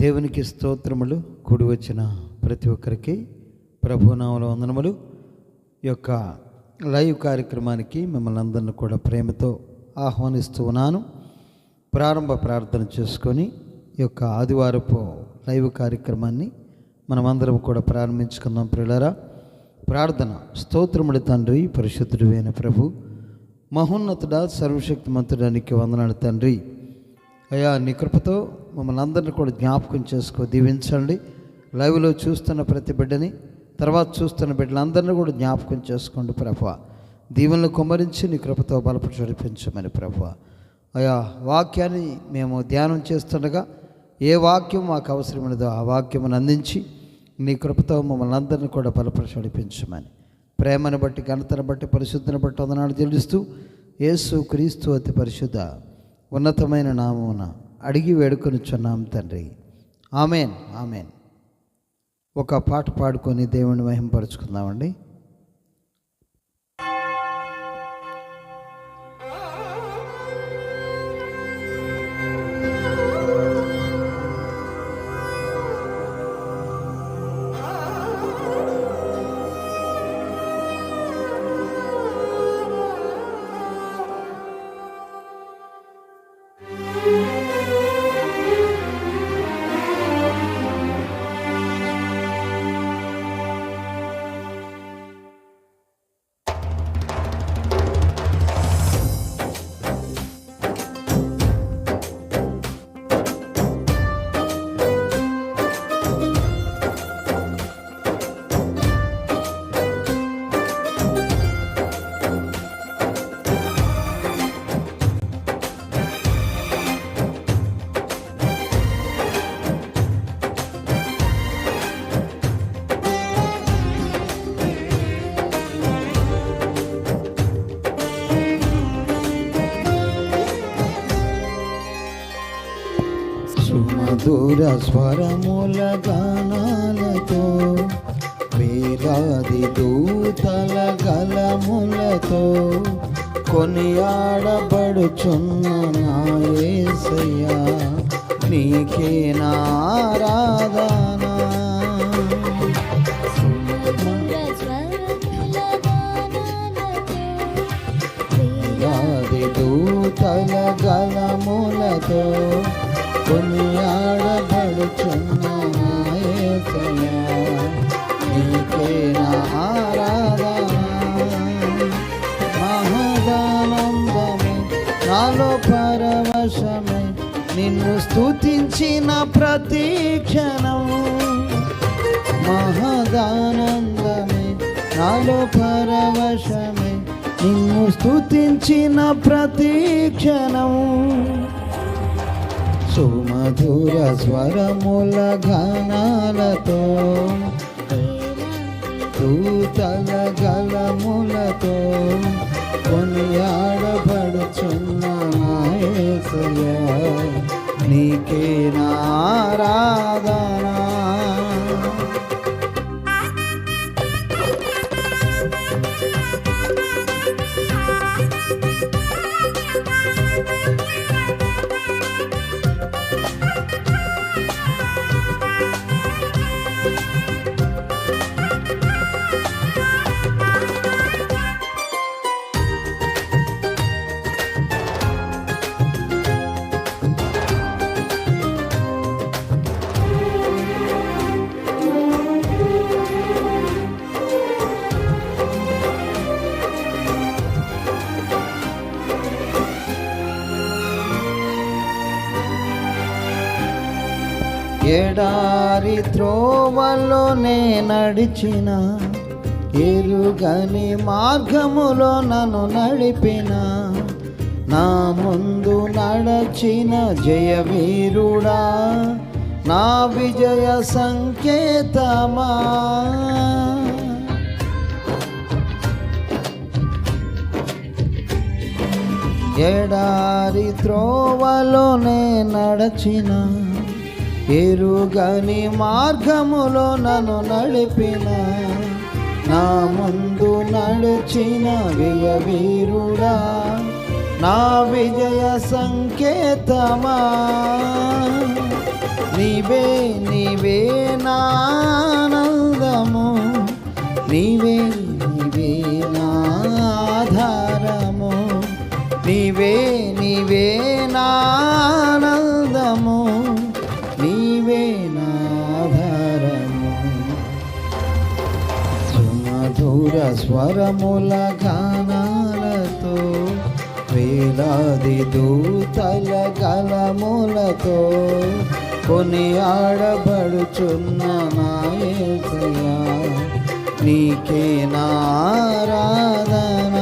దేవునికి స్తోత్రములు. కూడి వచ్చిన ప్రతి ఒక్కరికి ప్రభునామములో వందనములు. ఈ యొక్క లైవ్ కార్యక్రమానికి మిమ్మల్ని అందరినీ కూడా ప్రేమతో ఆహ్వానిస్తూ ఉన్నాను. ప్రారంభ ప్రార్థన చేసుకొని ఈ యొక్క ఆదివారపు లైవ్ కార్యక్రమాన్ని మనమందరం కూడా ప్రారంభించుకుందాం. ప్రియులారా, ప్రార్థన. స్తోత్రములు తండ్రి, పరిశుద్ధుడు అయిన ప్రభు, మహోన్నతుడా, సర్వశక్తిమంతుడానికి వందనాలు తండ్రి. అయ్యా, నీ కృపతో మమ్మల్ని అందరినీ కూడా జ్ఞాపకం చేసుకో, దీవించండి. లైవ్లో చూస్తున్న ప్రతి బిడ్డని, తర్వాత చూస్తున్న బిడ్డలందరినీ కూడా జ్ఞాపకం చేసుకోండి ప్రభువా. దీవెనలు కుమ్మరించి నీ కృపతో బలపడి నడిపించమని ప్రభువా. అయ్యా, వాక్యాన్ని మేము ధ్యానం చేస్తుండగా ఏ వాక్యం మాకు అవసరమైనదో ఆ వాక్యమును అందించి నీ కృపతో మమ్మల్ని అందరినీ కూడా బలపడి నడిపించమని, ప్రేమను బట్టి, ఘనతను బట్టి, పరిశుద్ధిని బట్టి వందనాలు చెల్లిస్తూ యేసు క్రీస్తు అతి పరిశుద్ధ ఉన్నతమైన నామమున అడిగి వేడుకొనిచున్నాం తండ్రి. Amen, amen. ఒక పాట పాడుకొని దేవుని మహిమపరుచుకుందామండి. సుమధుర స్వరముల గానాలతో, వేలాది దూతల గలములతో కొనియాడబడుచున్న నా యేసయ్యా, నీకే నా ఆరాధన. వేలాది దూతల గలములతో కొనియాడబడుచున్న నా యేసయ్యా, నీకే నా ఆరాధన. మహదానందమే నాలో పరవశమే, నిన్ను స్తుతించిన ప్రతి క్షణం. మహదానందమే నాలో పరవశమే, నిన్ను స్తుతించిన ప్రతి క్షణం. సుమధుర స్వరముల గానాలతో, దూతల గలములతో కొనియాడబడుచున్న నా యేసయ్యా, నీకే నా ఆరాధన. ఎడారి త్రోవలోనే నడిచిన, ఎరుగని మార్గములో నన్ను నడిపిన, నా ముందు నడచిన జయవీరుడా, నా విజయ సంకేతమా. ఎడారి త్రోవలోనే నడచిన, ఎరుగని మార్గములో నన్ను నడిపిన, నా ముందు నడిచిన విజయవీరుడా, నా విజయ సంకేతమా. నీవే నీవే నా ఆనందము, నీవే నీవే నా ఆధారము, నీవే నీవే నా ఆనందము, నీవే నా ఆధారము. సుమధుర స్వరముల గానాలతో వేలాది దూతల గలములతో కొనియాడబడుచున్న నా యేసయ్యా, నీకే నా ఆరాధన.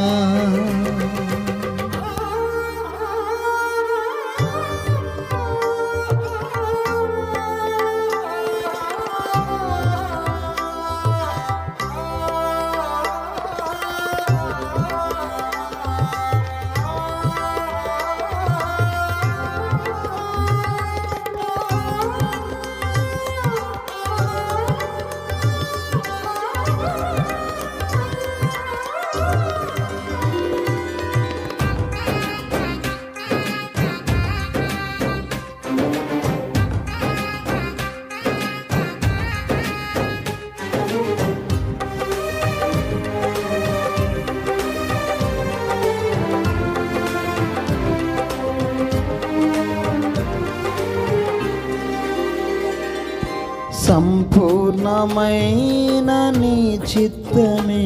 సంపూర్ణమైన నీ చిత్తమే,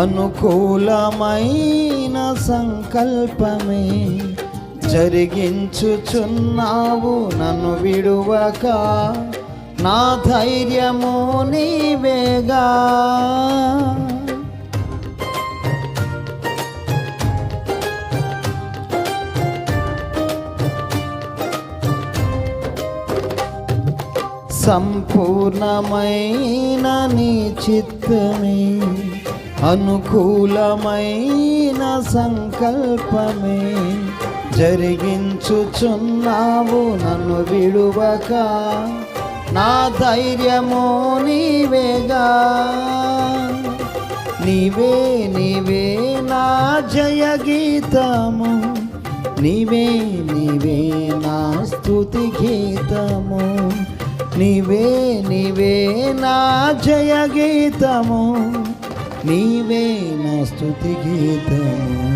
అనుకూలమైన సంకల్పమే జరిగించుచున్నావు నన్ను విడువక, నా ధైర్యము నీవేగా. సంపూర్ణమైన నీ చిత్తమే, అనుకూలమైన సంకల్పమే జరిగించుచున్నావు నన్ను విడువక, నా ధైర్యము నీవేగా. నీవే నీవే నా జయ గీతము, నీవే నీవే నా స్తుతి గీతము, నీవే నీవే నా జయ గీతము, నీవే నా స్తుతి గీతము.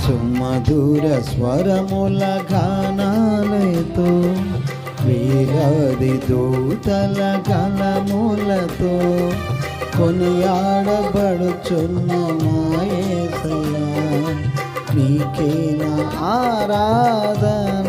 సుమధుర స్వరముల గానాలతో వేలాది దూతల గలములతో కొనియాడబడుచున్న నా యేసయ్యా, నీకే నా ఆరాధన.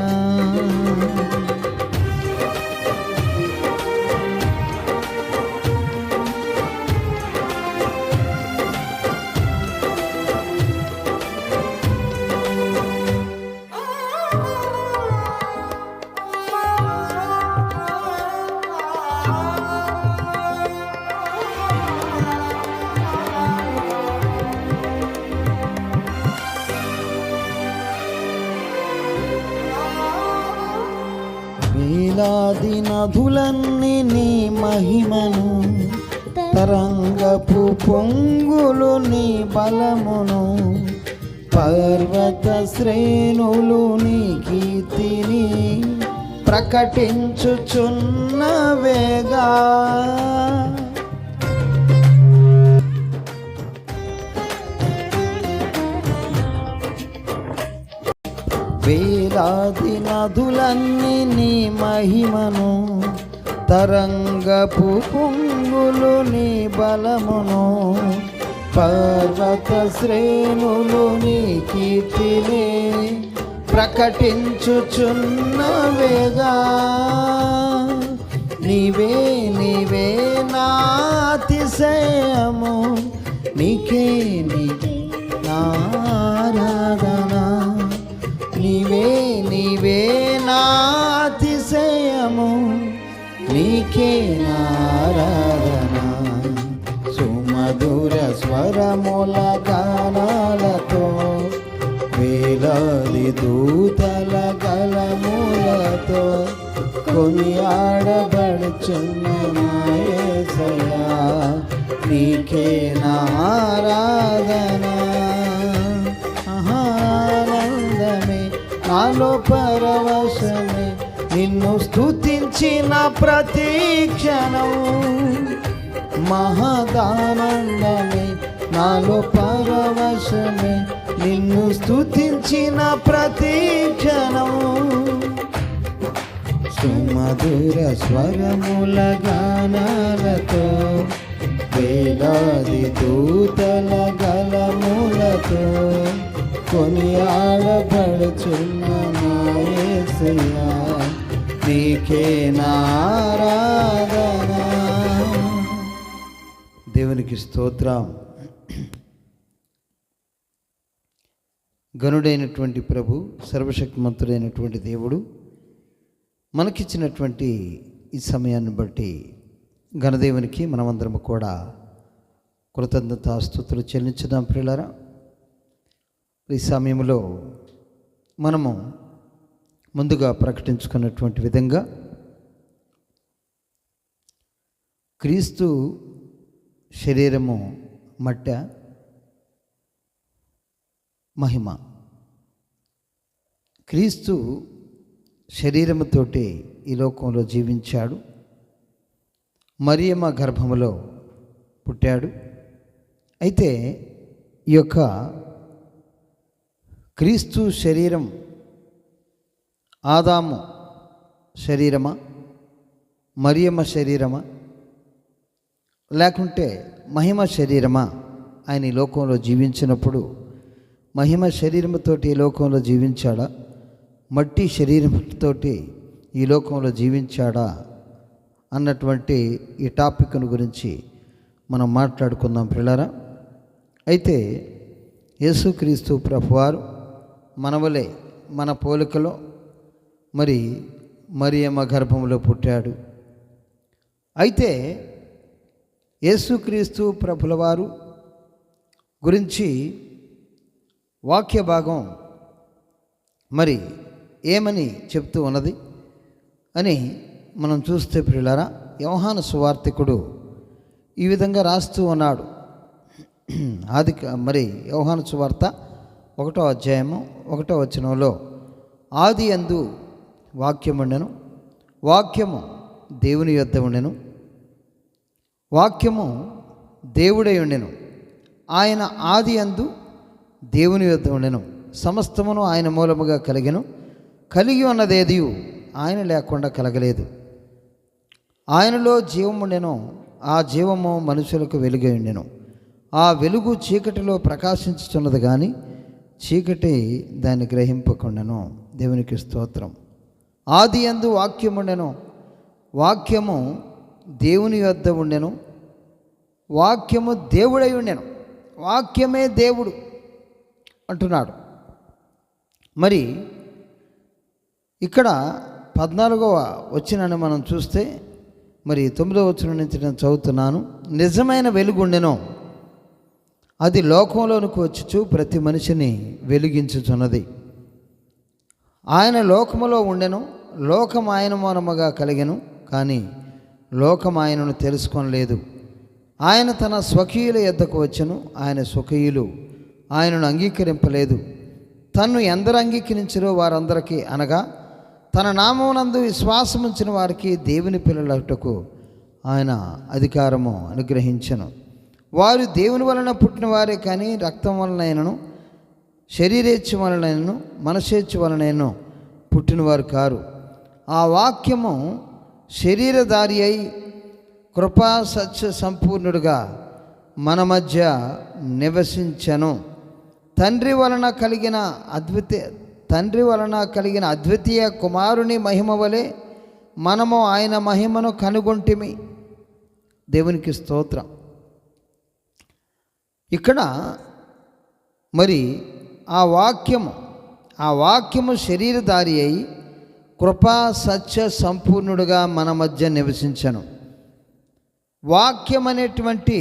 వేలాది నదులన్నీ నీ మహిమను, తరంగపు పొంగులు నీ బలమును, పర్వత శ్రేణులు నీ కీర్తిని ప్రకటించుచున్నవేగా. వేలాది నదులన్నీ నీ మహిమను, తరంగపు పొంగులు నీ బలమును, పర్వత శ్రేణులు నీ కీర్తిని ప్రకటించుచున్నవేగా. నీవే నీవే నా అతిశయము, నీకే నీకే నా ఆరాధన, నీవే నీవే నా అతిశయము, నీకే నా ఆరాధన. సుమధుర స్వరముల గానాలతో వేలాది దూతల గలములతో కొనియాడబడుచున్న నా యేసయ్యా, నీకే నా ఆరాధన. ఆనందమే నాలో పరవశమే, నిన్ను స్తుతించిన ప్రతి క్షణం మహదానందమే, నాలో పరవశమే. నిన్ను స్తుతించిన ప్రతి క్షణం సుమధుర స్వరముల గానాలతో, వేలాది దూతల గళములతో కొనియాడబడుచున్న నా యేసయ్యా, నీకే నా ఆరాధన. దేవునికి స్తోత్రం. గనుడైనటువంటి ప్రభు, సర్వశక్తిమంతుడైనటువంటి దేవుడు మనకిచ్చినటువంటి ఈ సమయాన్ని బట్టి ఘనదేవునికి మనమందరము కూడా కృతజ్ఞతాస్తుతులు చెల్లించుదాం. ప్రియులారా, ఈ సమయంలో మనము ముందుగా ప్రకటించుకున్నటువంటి విధంగా క్రీస్తు శరీరము మట్టె, మహిమ. క్రీస్తు శరీరముతోటి ఈ లోకంలో జీవించాడు, మరియమ్మ గర్భములో పుట్టాడు. అయితే ఈ యొక్క క్రీస్తు శరీరం ఆదాము శరీరమా, మరియమ్మ శరీరమా, లేకుంటే మహిమ శరీరమా? ఆయన ఈ లోకంలో జీవించినప్పుడు మహిమ శరీరముతోటి ఈ లోకంలో జీవించాడా, మట్టి శరీరంతోటి ఈ లోకంలో జీవించాడా అన్నటువంటి ఈ టాపిక్ను గురించి మనం మాట్లాడుకుందాం ప్రియులారా. అయితే యేసుక్రీస్తు ప్రభువారు మనవలే, మన పోలికలో మరియమ్మ గర్భంలో పుట్టాడు. అయితే యేసుక్రీస్తు ప్రభుల వారు గురించి వాక్య భాగం ఏమని చెప్తూ ఉన్నది అని మనం చూస్తే ప్రియులారా, యోహాను సువార్తికుడు ఈ విధంగా రాస్తూ ఉన్నాడు. యోహాను సువార్త 1వ అధ్యాయము 1వ వచనంలో, ఆది యందు వాక్యముండెను, వాక్యము దేవుని యొద్ద ఉండెను, వాక్యము దేవుడై ఉండెను, ఆయన ఆది యందు దేవుని యొద్ద ఉండెను, సమస్తమును ఆయన మూలముగా కలిగెను, కలిగి ఉన్నదేది ఆయన లేకుండా కలగలేదు. ఆయనలో జీవముండెను, ఆ జీవము మనుషులకు వెలుగై ఉండెను, ఆ వెలుగు చీకటిలో ప్రకాశించుతున్నది కానీ చీకటి దాన్ని గ్రహింపకుండాను. దేవునికి స్తోత్రం. ఆది యందు వాక్యముండెను, వాక్యము దేవుని యొద్ద ఉండెను, వాక్యము దేవుడై ఉండెను, వాక్యమే దేవుడు అంటున్నాడు. ఇక్కడ 14వ వచనాన్ని మనం చూస్తే 9వ వచనం నుంచి నేను చదువుతున్నాను. నిజమైన వెలుగు ఉండెను, అది లోకంలోనికి వచ్చుచు ప్రతి మనిషిని వెలిగించుచున్నది. ఆయన లోకములో ఉండెను, లోకం ఆయన మూలముగా కలిగెను, కానీ లోకం ఆయనను తెలుసుకొనలేదు. ఆయన తన స్వకీయుల యొద్దకు వచ్చెను, ఆయన స్వకీయులు ఆయనను అంగీకరింపలేదు. తన్ను ఎందరు అంగీకరించారో వారందరికీ, అనగా తన నామమునందు విశ్వాసముంచిన వారికి దేవుని పిల్లలటకు ఆయన అధికారము అనుగ్రహించెను. వారు దేవుని వలన పుట్టిన వారే కానీ రక్తం వలనైనను, శరీరేచ్ఛ వలనైనను, మనసేచ్ఛ వలనైనను పుట్టినవారు కారు. ఆ వాక్యము శరీరధారి అయి కృపా సత్య సంపూర్ణుడుగా మన మధ్య నివసించెను. తండ్రి వలన కలిగిన అద్వితీయ కుమారుని మహిమ వలె మనము ఆయన మహిమను కనుగొంటిమి. దేవునికి స్తోత్రం. ఇక్కడ ఆ వాక్యము శరీరధారి అయి కృపా సత్య సంపూర్ణుడుగా మన మధ్య నివసించెను. వాక్యం అనేటువంటి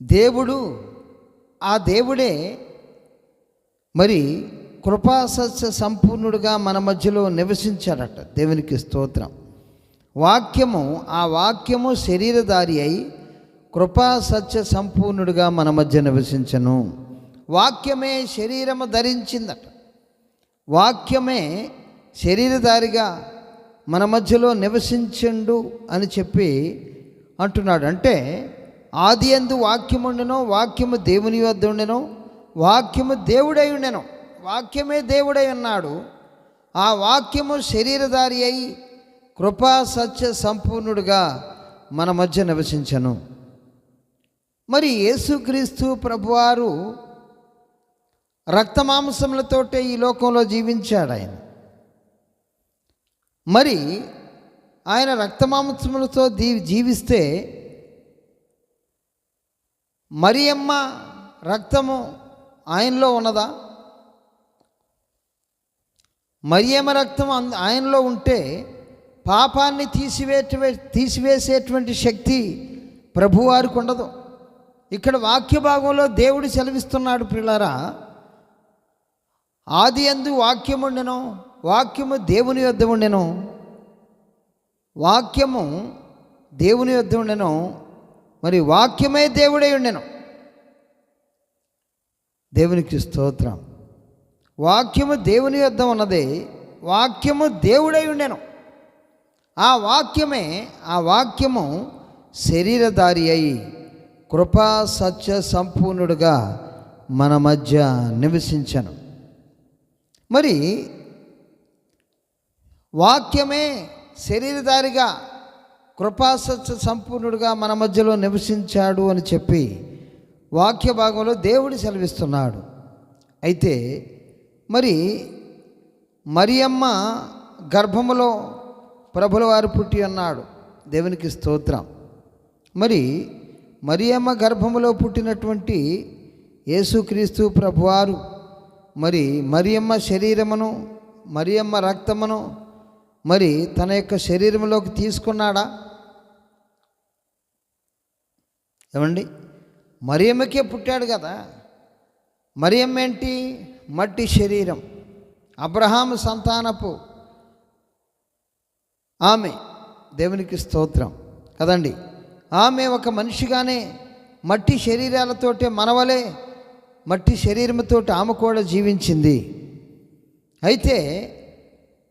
దేవుడు, ఆ దేవుడే కృపా సత్య సంపూర్ణుడుగా మన మధ్యలో నివసించాడట. దేవునికి స్తోత్రం. ఆ వాక్యము శరీరధారి అయి కృపా సత్య సంపూర్ణుడుగా మన మధ్య నివసించను. వాక్యమే శరీరము ధరించిందట. వాక్యమే శరీరధారిగా మన మధ్యలో నివసించండు అని చెప్పి అంటున్నాడు. అంటే ఆది యందు వాక్యము ఉండెను, వాక్యము దేవుని వద్ద ఉండెను, వాక్యము దేవుడై ఉండెను. వాక్యమే దేవుడై ఉన్నాడు. ఆ వాక్యము శరీరధారి అయి కృపా సత్య సంపూర్ణుడుగా మన మధ్య నివసించను. మరి యేసుక్రీస్తు ప్రభువారు రక్తమాంసములతోటే ఈ లోకంలో జీవించాడు. మరి ఆయన రక్తమాంసములతో జీవిస్తే మరియమ్మ రక్తము ఆయనలో ఉన్నదా? మరియమ్మ రక్తం ఆయనలో ఉంటే పాపాన్ని తీసివేసేటువంటి శక్తి ప్రభువారికి ఉండదు. ఇక్కడ వాక్య భాగంలో దేవుడు సెలవిస్తున్నాడు, ప్రియులారా, ఆది యందు వాక్యము ఉండెను, వాక్యము దేవుని యొద్ద ఉండెను, వాక్యము దేవుని యొద్ద ఉండెను, మరి వాక్యమే దేవుడై ఉండెను. దేవునికి స్తోత్రం. వాక్యము దేవుని యొద్ద ఉన్నది, వాక్యము దేవుడై ఉండెను. ఆ వాక్యము శరీరధారి అయి కృపా సత్య సంపూర్ణుడుగా మన మధ్య నివసించను. మరి వాక్యమే శరీరధారిగా కృపా సత్య సంపూర్ణుడుగా మన మధ్యలో నివసించాడు అని చెప్పి వాక్య భాగంలో దేవుడు సెలవిస్తున్నాడు. అయితే మరి మరియమ్మ గర్భములో ప్రభుల వారు పుట్టి అన్నాడు. దేవునికి స్తోత్రం. మరి మరియమ్మ గర్భములో పుట్టినటువంటి యేసుక్రీస్తు ప్రభువారు మరి మరియమ్మ శరీరమును, మరియమ్మ రక్తమును మరి తన యొక్క శరీరంలోకి తీసుకున్నాడా? ఏమండి, మరియమ్మకే పుట్టాడు కదా. మరియమ్మ ఏంటి? మట్టి శరీరం, అబ్రహాము సంతానపు ఆమె. దేవునికి స్తోత్రం కదండి. ఆమె ఒక మనిషిగానే మట్టి శరీరాలతోటే మనవలే మట్టి శరీరంతో ఆమె కూడా జీవించింది. అయితే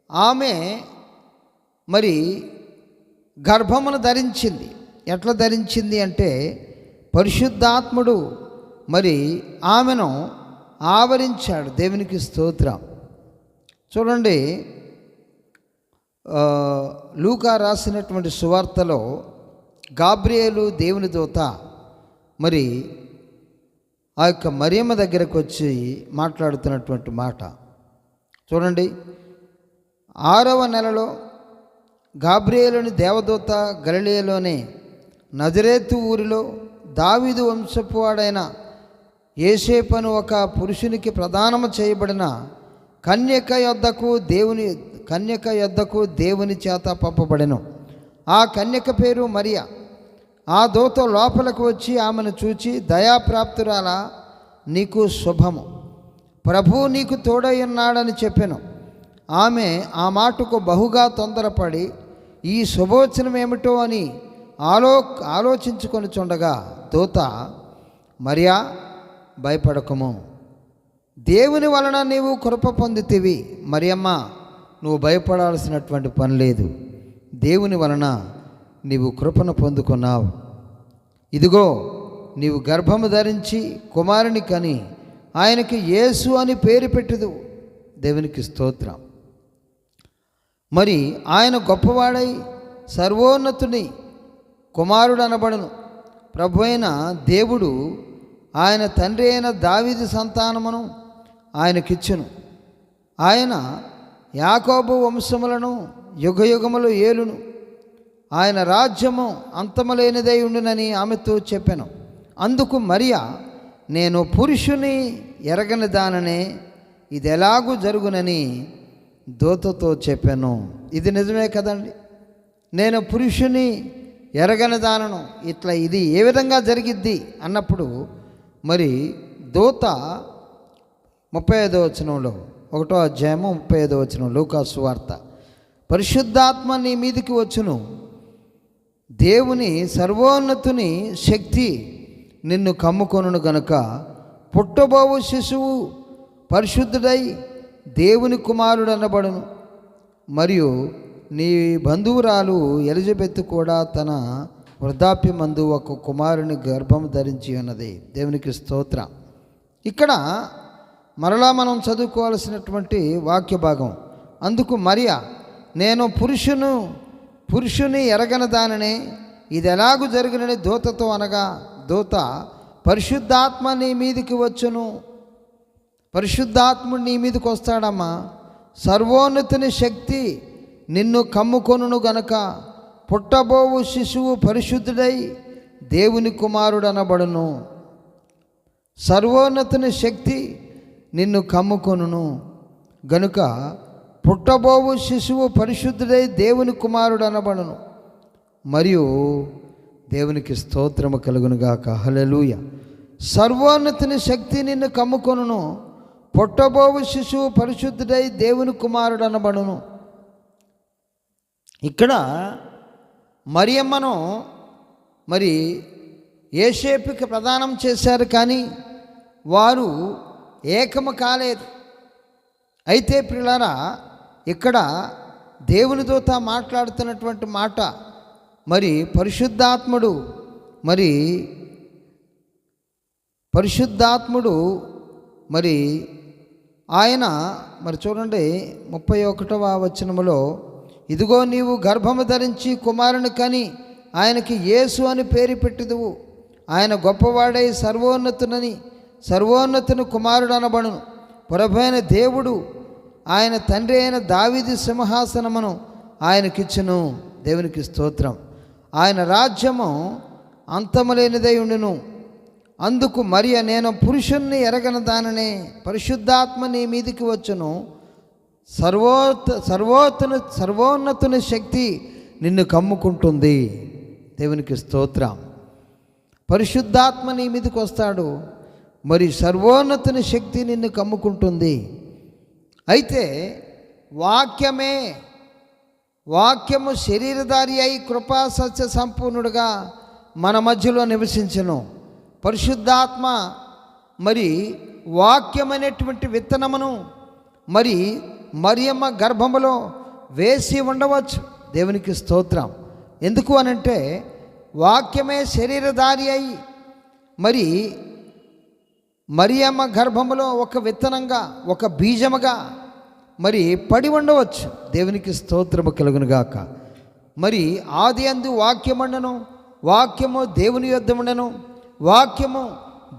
ఆమె మరి గర్భమును ధరించింది. ఎట్లా ధరించింది అంటే పరిశుద్ధాత్ముడు మరి ఆమెను ఆవరించాడు. దేవునికి స్తోత్రం. చూడండి, లూకా రాసినటువంటి సువార్తలో గాబ్రియేలు దేవుని దూత మరి ఆ యొక్క మరియమ్మ దగ్గరకు వచ్చి మాట్లాడుతున్నటువంటి మాట చూడండి. 6వ నెలలో గాబ్రియేలుని దేవదూత గలిలయలోని నజరేతు ఊరిలో దావీదు వంశపు వాడైన యోసేపును ఒక పురుషునికి ప్రదానము చేయబడిన కన్యక యొద్దకు దేవుని చేత పంపబడెను. ఆ కన్యక పేరు మరియ. ఆ దూత లోపలకు వచ్చి ఆమెను చూచి, దయాప్రాప్తురాలా, నీకు శుభము, ప్రభువు నీకు తోడై ఉన్నాడని చెప్పెను. ఆమె ఆ మాటకు బహుగా తొందరపడి ఈ శుభవచనం ఏమిటో అని ఆలోచించుకొని చుండగా దూత, మరియా, భయపడకము, దేవుని వలన నీవు కృప పొందితివి. మరియమ్మ, నువ్వు భయపడాల్సినటువంటి పని లేదు. దేవుని వలన నీవు కృపను పొందుకున్నావు. ఇదిగో, నీవు గర్భము ధరించి కుమారుని కని ఆయనకి యేసు అని పేరు పెట్టుదు. దేవునికి స్తోత్రం. మరి ఆయన గొప్పవాడై సర్వోన్నతుని కుమారుడు అనబడును. ప్రభు అయిన దేవుడు ఆయన తండ్రి అయిన దావీదు సంతానమును ఆయనకిచ్చును. ఆయన యాకోబు వంశములను యుగయుగములు ఏలును. ఆయన రాజ్యము అంతములేనిదై ఉండునని ఆమెతో చెప్పాను. అందుకు మరియా, నేను పురుషుని ఎరగని దాననే, ఇది ఎలాగూ జరుగునని దూతతో చెప్పాను. ఇది నిజమే కదండి. నేను పురుషుని ఎరగని దానను, ఇట్లా ఇది ఏ విధంగా జరిగిద్ది అన్నప్పుడు మరి దూత 35వ వచనంలో 1వ అధ్యాయము 35వ వచనం లూకా సువార్త, పరిశుద్ధాత్మ నీ మీదికి వచ్చును, దేవుని సర్వోన్నతుని శక్తి నిన్ను కమ్ముకొనును గనుక పుట్టబోవు శిశువు పరిశుద్ధుడై దేవుని కుమారుడు అనబడును. మరియు నీ బంధువురాలు ఎలిజబెత్ కూడా తన వృద్ధాప్యమందు ఒక కుమారుని గర్భం ధరించి ఉన్నది. దేవునికి స్తోత్రం. ఇక్కడ మరలా మనం చదువుకోవాల్సినటువంటి వాక్య భాగం. అందుకు మరియా, నేను పురుషుని ఎరగని దానిని, ఇది ఎలాగూ జరిగినని దూతతో అనగా, దూత, పరిశుద్ధాత్మ నీ మీదికి వచ్చును. పరిశుద్ధాత్ముడు నీ మీదకి వస్తాడమ్మా. సర్వోన్నతుని శక్తి నిన్ను కమ్ముకొనును గనక పుట్టబోవు శిశువు పరిశుద్ధుడై దేవుని కుమారుడు అనబడును. సర్వోన్నతుని శక్తి నిన్ను కమ్ముకొనును గనుక పుట్టబోవు శిశువు పరిశుద్ధుడై దేవుని కుమారుడు అనబడును. మరియు దేవునికి స్తోత్రము కలుగునుగాక. హల్లెలూయా. సర్వోన్నతుని శక్తి నిన్ను కమ్ముకొనును, పుట్టబోవు శిశువు పరిశుద్ధుడై దేవుని కుమారుడు అనబడును. ఇక్కడ మరియమ్మను మరి యోసేపుకి ప్రదానం చేశారు, కానీ వారు ఏకము కాలేదు. అయితే ప్రియులారా, ఇక్కడ దేవుని దూత మాట్లాడుతున్నటువంటి మాట, మరి పరిశుద్ధాత్ముడు మరి ఆయన మరి చూడండి 31వ వచనములో, ఇదిగో నీవు గర్భము ధరించి కుమారుని కని ఆయనకి యేసు అని పేరు పెట్టుదువు. ఆయన గొప్పవాడై సర్వోన్నతుని కుమారుడు అనబడును. ప్రభువైన దేవుడు ఆయన తండ్రి అయిన దావీదు సింహాసనమును ఆయనకిచ్చును. దేవునికి స్తోత్రం. ఆయన రాజ్యము అంతములేనిదై ఉండును. అందుకు మరియ, నేను పురుషుణ్ణి ఎరగని దాననే, పరిశుద్ధాత్మ నీ మీదికి వచ్చును. సర్వోన్నతుని శక్తి నిన్ను కమ్ముకుంటుంది. దేవునికి స్తోత్రం. పరిశుద్ధాత్మ నీ మీదకి వస్తాడు, మరి సర్వోన్నతుని శక్తి నిన్ను కమ్ముకుంటుంది. అయితే వాక్యము శరీరధారి అయి కృపా సత్య సంపూర్ణుడుగా మన మధ్యలో నివసించెను. పరిశుద్ధాత్మ మరి వాక్యమైనటువంటి విత్తనమును మరి మరియమ్మ గర్భములో వేసి ఉండవచ్చు. దేవునికి స్తోత్రం. ఎందుకు అనంటే, వాక్యమే శరీరధారి అయి మరి మరియమ్మ గర్భములో ఒక విత్తనంగా, ఒక బీజముగా మరి పడి ఉండవచ్చు. దేవునికి స్తోత్రము కలుగునుగాక. మరి ఆది అందు వాక్యముండెను, వాక్యము దేవుని యొద్ద ఉండెను, వాక్యము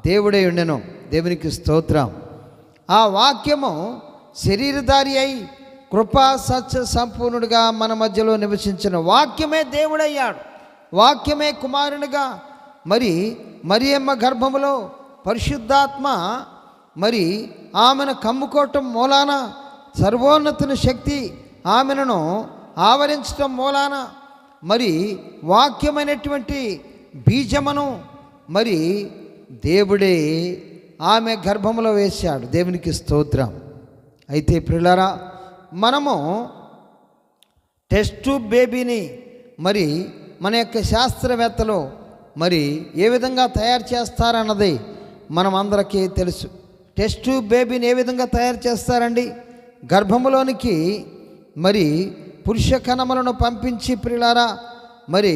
దేవుడై ఉండెను. దేవునికి స్తోత్రం. ఆ వాక్యము శరీరధారి అయి కృపా సత్య సంపూర్ణుడిగా మన మధ్యలో నివసించిన వాక్యమే దేవుడయ్యాడు. వాక్యమే కుమారునిగా మరి మరియమ్మ గర్భములో పరిశుద్ధాత్మ మరి ఆమెను కమ్ముకోవటం మూలాన, సర్వోన్నతుని శక్తి ఆమెను ఆవరించటం మూలాన మరి వాక్యమైనటువంటి బీజమును మరి దేవుడే ఆమె గర్భములో వేశాడు. దేవునికి స్తోత్రం. అయితే ప్రియులారా, మనము టెస్ట్ ట్యూబ్ బేబీని మరి మన యొక్క శాస్త్రవేత్తలు మరి ఏ విధంగా తయారు చేస్తారన్నది మనం అందరికీ తెలుసు. టెస్ట్ ట్యూబ్ బేబీని ఏ విధంగా తయారు చేస్తారండి? గర్భములోనికి మరి పురుష కణములను పంపించి ప్రియులారా, మరి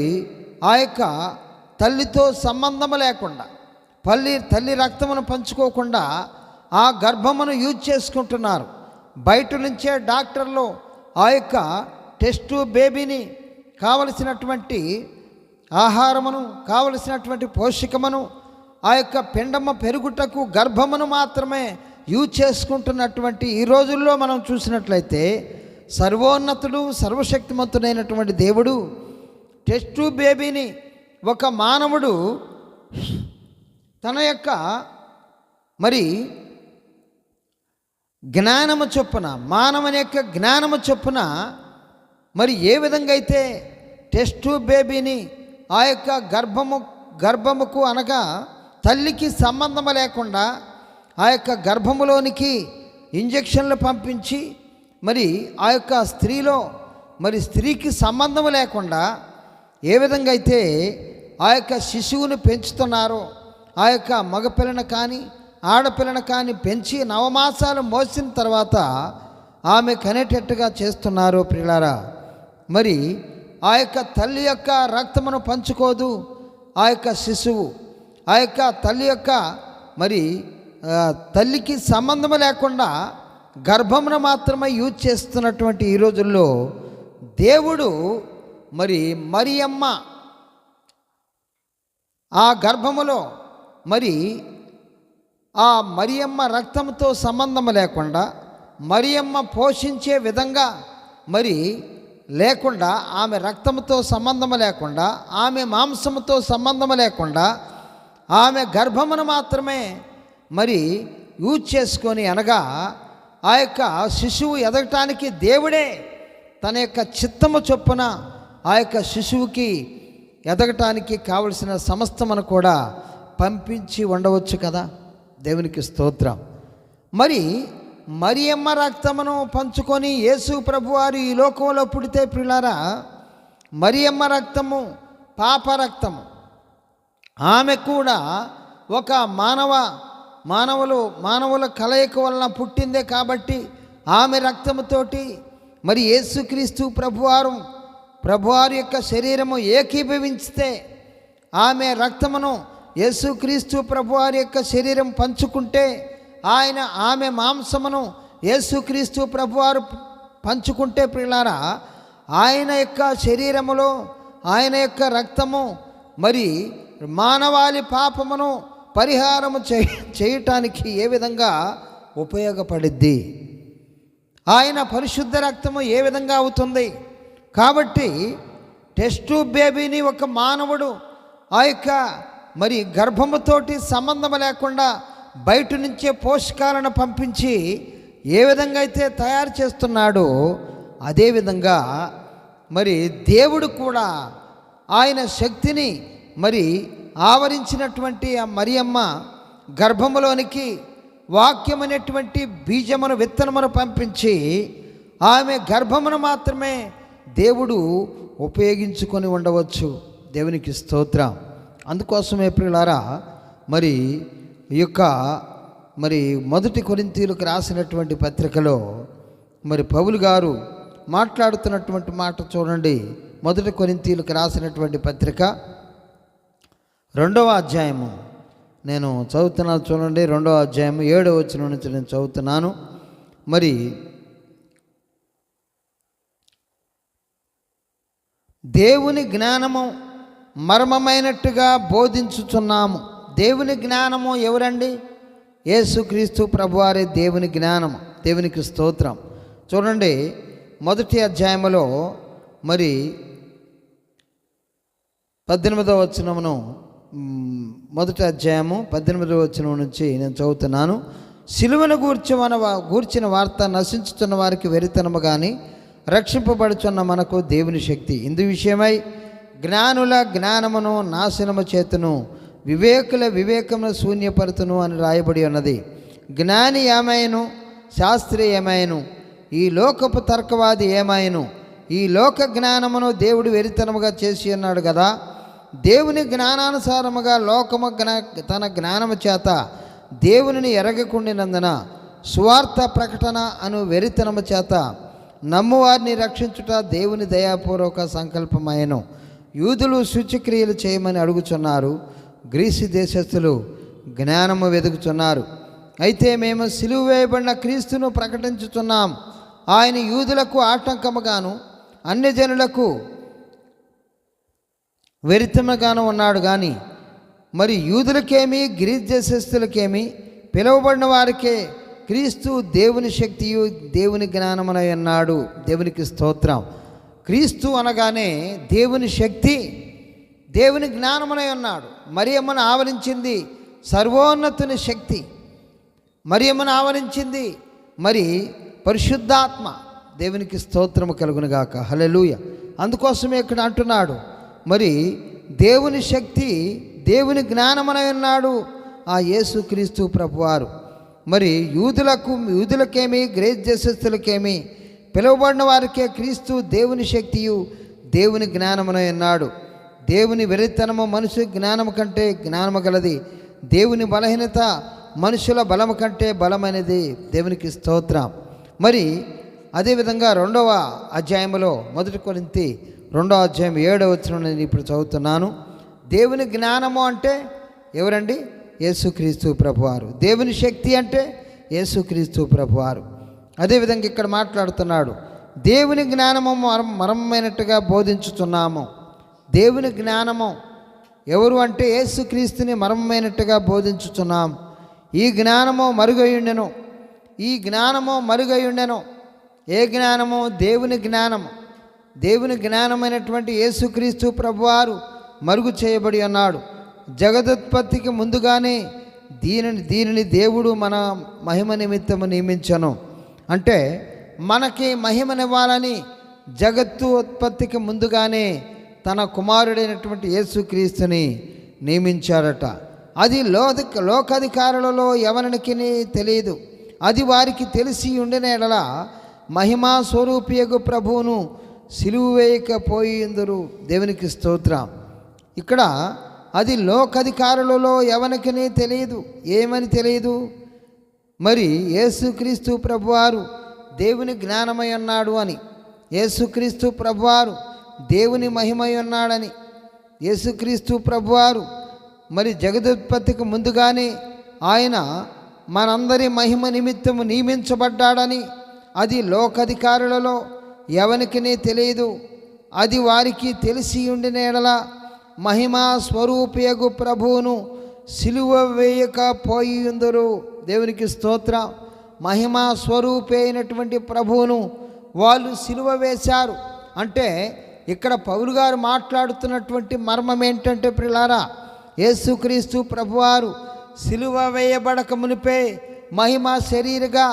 ఆ యొక్క తల్లితో సంబంధము లేకుండా, తల్లి రక్తమును పంచుకోకుండా ఆ గర్భమును యూజ్ చేసుకుంటున్నారు. బయట నుంచే డాక్టర్లు ఆ యొక్క టెస్ట్ బేబీని కావలసినటువంటి ఆహారమును, కావలసినటువంటి పోషకమును, ఆ యొక్క పిండము పెరుగుటకు గర్భమును మాత్రమే యూజ్ చేసుకుంటున్నటువంటి ఈ రోజుల్లో మనం చూసినట్లయితే, సర్వోన్నతుడు సర్వశక్తిమంతుడైనటువంటి దేవుడు టెస్ట్ బేబీని ఒక మానవుడు తన యొక్క మరి జ్ఞానము చొప్పున, మానవుని యొక్క జ్ఞానము చొప్పున మరి ఏ విధంగా అయితే టెస్ట్ బేబీని ఆ యొక్క గర్భముకు అనగా తల్లికి సంబంధము లేకుండా ఆ యొక్క గర్భములోనికి ఇంజెక్షన్లు పంపించి మరి ఆ యొక్క స్త్రీకి సంబంధము లేకుండా ఏ విధంగా అయితే ఆ యొక్క శిశువును పెంచుతున్నారో, ఆ యొక్క మగపిల్లను కానీ ఆడపిల్లను కానీ పెంచి 9 మాసాలు మోసిన తర్వాత ఆమె కనేటట్టుగా చేస్తున్నారు ప్రియులారా. మరి ఆ యొక్క తల్లి యొక్క రక్తమును పంచుకోదు ఆ యొక్క శిశువు. ఆ యొక్క తల్లి యొక్క మరి తల్లికి సంబంధం లేకుండా గర్భమును మాత్రమే యూజ్ చేస్తున్నటువంటి ఈ రోజుల్లో దేవుడు మరి మరియమ్మ ఆ గర్భములో మరి ఆ మరియమ్మ రక్తంతో సంబంధం లేకుండా, మరియమ్మ పోషించే విధంగా మరి లేకుండా, ఆమె రక్తంతో సంబంధం లేకుండా, ఆమె మాంసముతో సంబంధం లేకుండా ఆమె గర్భమును మాత్రమే మరి యూజ్ చేసుకొని, అనగా ఆ యొక్క శిశువు ఎదగటానికి దేవుడే తన యొక్క చిత్తము చొప్పున ఆ యొక్క శిశువుకి ఎదగటానికి కావలసిన సమస్తమును కూడా పంపించి ఉండవచ్చు కదా. దేవునికి స్తోత్రం. మరి మరియమ్మ రక్తమును పంచుకొని యేసు ప్రభువారు ఈ లోకంలో పుడితే ప్రియులారా, మరియమ్మ రక్తము పాప రక్తము. ఆమె కూడా ఒక మానవుల కలయిక వలన పుట్టిందే కాబట్టి ఆమె రక్తముతోటి మరి యేసుక్రీస్తు ప్రభువారు యొక్క శరీరము ఏకీభవించితే, ఆమె రక్తమును యేసుక్రీస్తు ప్రభువారి యొక్క శరీరం పంచుకుంటే, ఆమె మాంసమును యేసుక్రీస్తు ప్రభువారు పంచుకుంటే ప్రియులారా, ఆయన యొక్క శరీరములో ఆయన యొక్క రక్తము మరి మానవాళి పాపమును పరిహారము చేయటానికి ఏ విధంగా ఉపయోగపడిద్ది, ఆయన పరిశుద్ధ రక్తము ఏ విధంగా అవుతుంది. కాబట్టి టెస్ట్ బేబీని ఒక మానవుడు ఆ యొక్క మరి గర్భముతోటి సంబంధం లేకుండా బయట నుంచే పోషకాలను పంపించి ఏ విధంగా అయితే తయారు చేస్తున్నాడో, అదేవిధంగా మరి దేవుడు కూడా ఆయన శక్తిని మరి ఆవరించినటువంటి ఆ మరియమ్మ గర్భములోనికి వాక్యం అనేటువంటి బీజమును విత్తనమును పంపించి ఆమె గర్భమును మాత్రమే దేవుడు ఉపయోగించుకొని ఉండవచ్చు. దేవునికి స్తోత్రం. అందుకోసమే ప్రియులారా, మరి ఈ యొక్క మరి 1 కొరింథీయులకు రాసినటువంటి పత్రికలో మరి పౌలు గారు మాట్లాడుతున్నటువంటి మాట చూడండి. 1 కొరింథీయులకు రాసినటువంటి పత్రిక 2వ అధ్యాయము నేను చదువుతున్నాను చూడండి. 2వ అధ్యాయము 7వ వచనం నుంచి నేను చదువుతున్నాను. మరి దేవుని జ్ఞానము మర్మమైనట్టుగా బోధించుచున్నాము. దేవుని జ్ఞానము ఎవరండి? యేసుక్రీస్తు ప్రభువారే దేవుని జ్ఞానము. దేవునికి స్తోత్రం. చూడండి 1వ అధ్యాయములో మరి 18వ వచనమును 1వ అధ్యాయము 18వ వచనం నుంచి నేను చదువుతున్నాను. సిలువను గూర్చిన వార్త నశించుతున్న వారికి వెరితనము కానీ రక్షింపబడుచున్న మనకు దేవుని శక్తి. ఇందు విషయమై జ్ఞానుల జ్ఞానమును నాశనము చేతును, వివేకుల వివేకమును శూన్యపరుతును అని రాయబడి ఉన్నది. జ్ఞాని ఏమైను, శాస్త్రి ఏమైను, ఈ లోకపు తర్కవాది ఏమైను, ఈ లోక జ్ఞానమును దేవుడు వెరితనముగా చేసి ఉన్నాడు కదా. దేవుని జ్ఞానానుసారముగా లోకము తన జ్ఞానము చేత దేవునిని ఎరగకుండినందున సువార్త ప్రకటన అను వెరితనము చేత నమ్మువారిని రక్షించుట దేవుని దయాపూర్వక సంకల్పమైను. యూదులు సూచక్రియలు చేయమని అడుగుచున్నారు, గ్రీసు దేశస్థులు జ్ఞానము వెతుకుచున్నారు. అయితే మేము సిలువ వేయబడిన క్రీస్తును ప్రకటించుచున్నాం. ఆయన యూదులకు ఆటంకముగాను అన్యజనులకు వెరితముగాను ఉన్నాడు కానీ మరి యూదులకేమి గ్రీసు దేశస్థులకేమి పిలువబడిన వారికే క్రీస్తు దేవుని శక్తియు దేవుని జ్ఞానమునై ఉన్నాడు. దేవునికి స్తోత్రం. క్రీస్తు అనగానే దేవుని శక్తి, దేవుని జ్ఞానమునై ఉన్నాడు. మరియమ్మను ఆవరించింది సర్వోన్నతుని శక్తి, మరియమ్మను ఆవరించింది మరి పరిశుద్ధాత్మ. దేవునికి స్తోత్రము కలుగునుగాక. హల్లెలూయా. అందుకోసమే ఇక్కడ అంటున్నాడు, మరి దేవుని శక్తి దేవుని జ్ఞానమునై ఉన్నాడు ఆ యేసుక్రీస్తు ప్రభువారు. మరి యూదులకేమి గ్రీసు దేశస్థులకేమి పిలువబడిన వారికే క్రీస్తు దేవుని శక్తియు దేవుని జ్ఞానమునై ఉన్నాడు. దేవుని వెరితనము మనుషు జ్ఞానము కంటే జ్ఞానము గలది, దేవుని బలహీనత మనుషుల బలము కంటే బలమైనది. దేవునికి స్తోత్రం. మరి అదేవిధంగా 2వ అధ్యాయంలో 1 కొరింథీ 2వ అధ్యాయం 7వ వచనం నేను ఇప్పుడు చదువుతున్నాను. దేవుని జ్ఞానము అంటే ఎవరండి? యేసుక్రీస్తు ప్రభువారు. దేవుని శక్తి అంటే యేసుక్రీస్తు ప్రభువారు. అదేవిధంగా ఇక్కడ మాట్లాడుతున్నాడు, దేవుని జ్ఞానము మర్మమైనట్టుగా బోధించుతున్నాము. దేవుని జ్ఞానము ఎవరు అంటే యేసుక్రీస్తుని మర్మమైనట్టుగా బోధించుచున్నాం. ఈ జ్ఞానము మరుగయుండెను. ఈ జ్ఞానము మరుగయుండెను. ఏ జ్ఞానము? దేవుని జ్ఞానము. దేవుని జ్ఞానమైనటువంటి యేసుక్రీస్తు ప్రభువారు మరుగు చేయబడి ఉన్నాడు. జగదుత్పత్తికి ముందుగానే దీనిని దేవుడు మన మహిమ నిమిత్తము నియమించను. అంటే మనకి మహిమనివ్వాలని జగత్తు ఉత్పత్తికి ముందుగానే తన కుమారుడైనటువంటి యేసుక్రీస్తుని నియమించారట. అది లోకాధికారులలో ఎవరికి తెలియదు. అది వారికి తెలిసి ఉండిన ఎడల మహిమా స్వరూపియగు ప్రభువును సిలువ వేయకపోయిందురు. దేవునికి స్తోత్రం. ఇక్కడ అది లోకాధికారులలో ఎవరికి తెలియదు. ఏమని తెలియదు? మరి యేసుక్రీస్తు ప్రభువారు దేవుని జ్ఞానమై ఉన్నాడు అని, యేసుక్రీస్తు ప్రభువారు దేవుని మహిమై ఉన్నాడని, యేసుక్రీస్తు ప్రభువారు మరి జగదుత్పత్తికి ముందుగానే ఆయన మనందరి మహిమ నిమిత్తము నియమించబడ్డాడని అది లోకాధికారులలో ఎవరికి తెలియదు. అది వారికి తెలిసి ఉండిన ఎడల మహిమా స్వరూపియగు ప్రభువును సిలువ వేయకపోయిందురు. దేవునికి స్తోత్రం. మహిమా స్వరూపి అయినటువంటి ప్రభువును వాళ్ళు సిలువ వేశారు. అంటే ఇక్కడ పౌలు గారు మాట్లాడుతున్నటువంటి మర్మం ఏంటంటే ప్రియులారా, యేసుక్రీస్తు ప్రభువారు సిలువ వేయబడక మునిపే మహిమా శరీరగా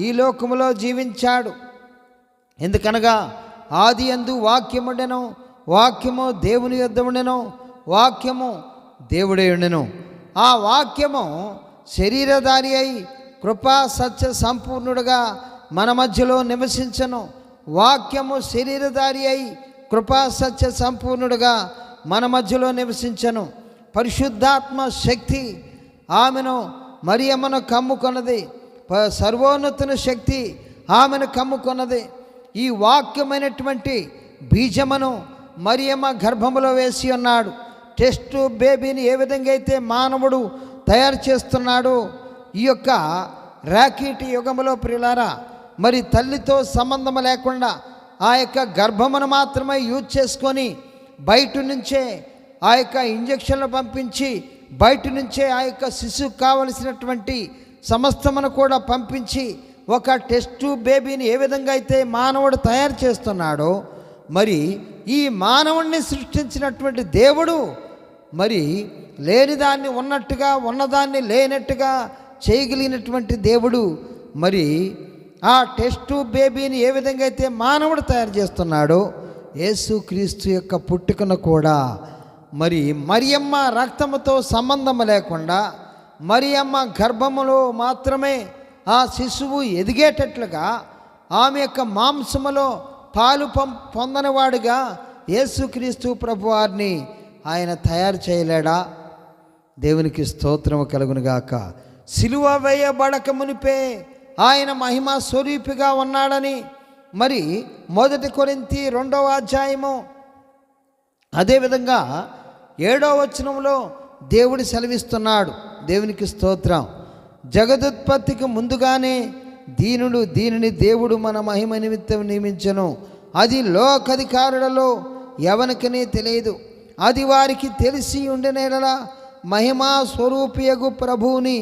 ఈ లోకములో జీవించాడు. ఎందుకనగా ఆది యందు వాక్యముండెను, వాక్యము దేవుని యొద్ద ఉండెను, వాక్యము దేవుడై ఉండెను. ఆ వాక్యము శరీరధారి అయి కృపా సత్య సంపూర్ణుడుగా మన మధ్యలో నివసించను. వాక్యము శరీరధారి అయి కృపా సత్య సంపూర్ణుడుగా మన మధ్యలో నివసించను. పరిశుద్ధాత్మ శక్తి ఆమెను మరియమ్మను కమ్ముకొన్నది. సర్వోన్నతుని శక్తి ఆమెను కమ్ముకొన్నది. ఈ వాక్యమైనటువంటి బీజమును మరియమ్మ గర్భములో వేసి ఉన్నాడు. టెస్ట్ బేబీని ఏ విధంగా అయితే మానవుడు తయారు చేస్తున్నాడో ఈ యొక్క రాకెట్ యుగములో ప్రియులారా, మరి తల్లితో సంబంధం లేకుండా ఆ యొక్క గర్భమును మాత్రమే యూజ్ చేసుకొని బయట నుంచే ఆ యొక్క ఇంజక్షన్లు పంపించి బయట నుంచే ఆ యొక్క శిశువుకు కావలసినటువంటి సమస్తమును కూడా పంపించి ఒక టెస్ట్ బేబీని ఏ విధంగా అయితే మానవుడు తయారు చేస్తున్నాడో, మరి ఈ మానవుణ్ణి సృష్టించినటువంటి దేవుడు మరి లేనిదాన్ని ఉన్నట్టుగా ఉన్నదాన్ని లేనట్టుగా చేయగలిగినటువంటి దేవుడు మరి ఆ టెస్ట్ బేబీని ఏ విధంగా అయితే మానవుడు తయారు చేస్తున్నాడో యేసుక్రీస్తు యొక్క పుట్టుకను కూడా మరి మరియమ్మ రక్తముతో సంబంధం లేకుండా మరియమ్మ గర్భములో మాత్రమే ఆ శిశువు ఎదిగేటట్లుగా ఆమె యొక్క మాంసములో పాలు పొందనివాడుగా యేసుక్రీస్తు ప్రభువారిని ఆయన తయారు చేయలేడా? దేవునికి స్తోత్రము కలుగునుగాక. సిలువ వేయబడక మునిపే ఆయన మహిమా స్వరూపిగా ఉన్నాడని మరి 1 కొరింథీ 2వ అధ్యాయము అదేవిధంగా 7వ వచనంలో దేవుడు సెలవిస్తున్నాడు. దేవునికి స్తోత్రం. జగదుత్పత్తికి ముందుగానే దీనిని దేవుడు మన మహిమ నిమిత్తం నియమించెను. అది లోకాధికారులలో ఎవరికీ తెలియదు. అది వారికి తెలిసి ఉండినలా మహిమా స్వరూపియగు ప్రభువుని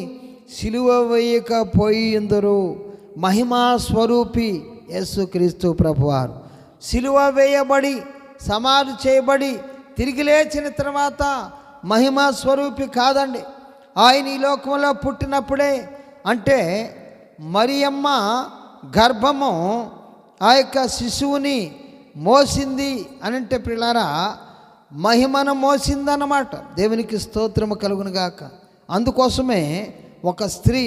సిలువ వేయకపోయిందురు. మహిమా స్వరూపి యేసుక్రీస్తు ప్రభువారు సిలువ వేయబడి సమాధి చేయబడి తిరిగి లేచిన తర్వాత మహిమా స్వరూపి కాదండి. ఆయన ఈ లోకంలో పుట్టినప్పుడే, అంటే మరియమ్మ గర్భము ఆ యొక్క శిశువుని మోసింది అనంటే పిల్లారా మహిమను మోసిందన్నమాట. దేవునికి స్తోత్రము కలుగునుగాక. అందుకోసమే ఒక స్త్రీ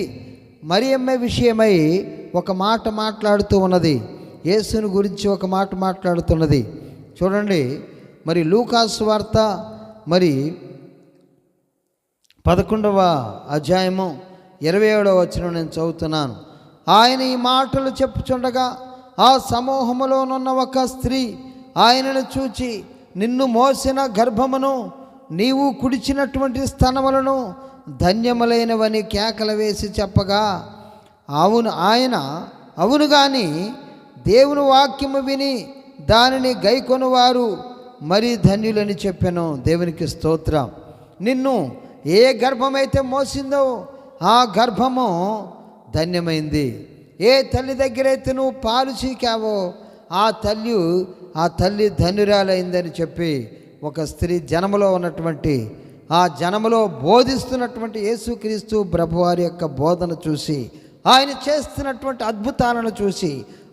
మరియమ్మ విషయమై ఒక మాట మాట్లాడుతూ ఉన్నది. యేసుని గురించి ఒక మాట మాట్లాడుతున్నది. చూడండి, మరి లూకాసు వార్త మరి 11వ అధ్యాయము 27వ వచనం నేను చదువుతున్నాను. ఆయన ఈ మాటలు చెప్పుచుండగా ఆ సమూహములోనున్న ఒక స్త్రీ ఆయనను చూచి, నిన్ను మోసిన గర్భమును నీవు కుడిచినటువంటి స్తనములను ధన్యములైనవని కేకలు వేసి చెప్పగా, ఆయన అవును గాని దేవుని వాక్యము విని దానిని గైకొనువారు మరి ధన్యులని చెప్పాను. దేవునికి స్తోత్రం. నిన్ను ఏ గర్భమైతే మోసిందో ఆ గర్భము ధన్యమైంది. ఏ తల్లి దగ్గరైతే నువ్వు పాలు చీకావో ఆ తల్లి ధన్యురాలైందని చెప్పి ఒక స్త్రీ జనములో ఉన్నటువంటి, ఆ జనములో బోధిస్తున్నటువంటి యేసుక్రీస్తు ప్రభువారి యొక్క బోధన చూసి, ఆయన చేస్తున్నటువంటి అద్భుతాలను చూసి,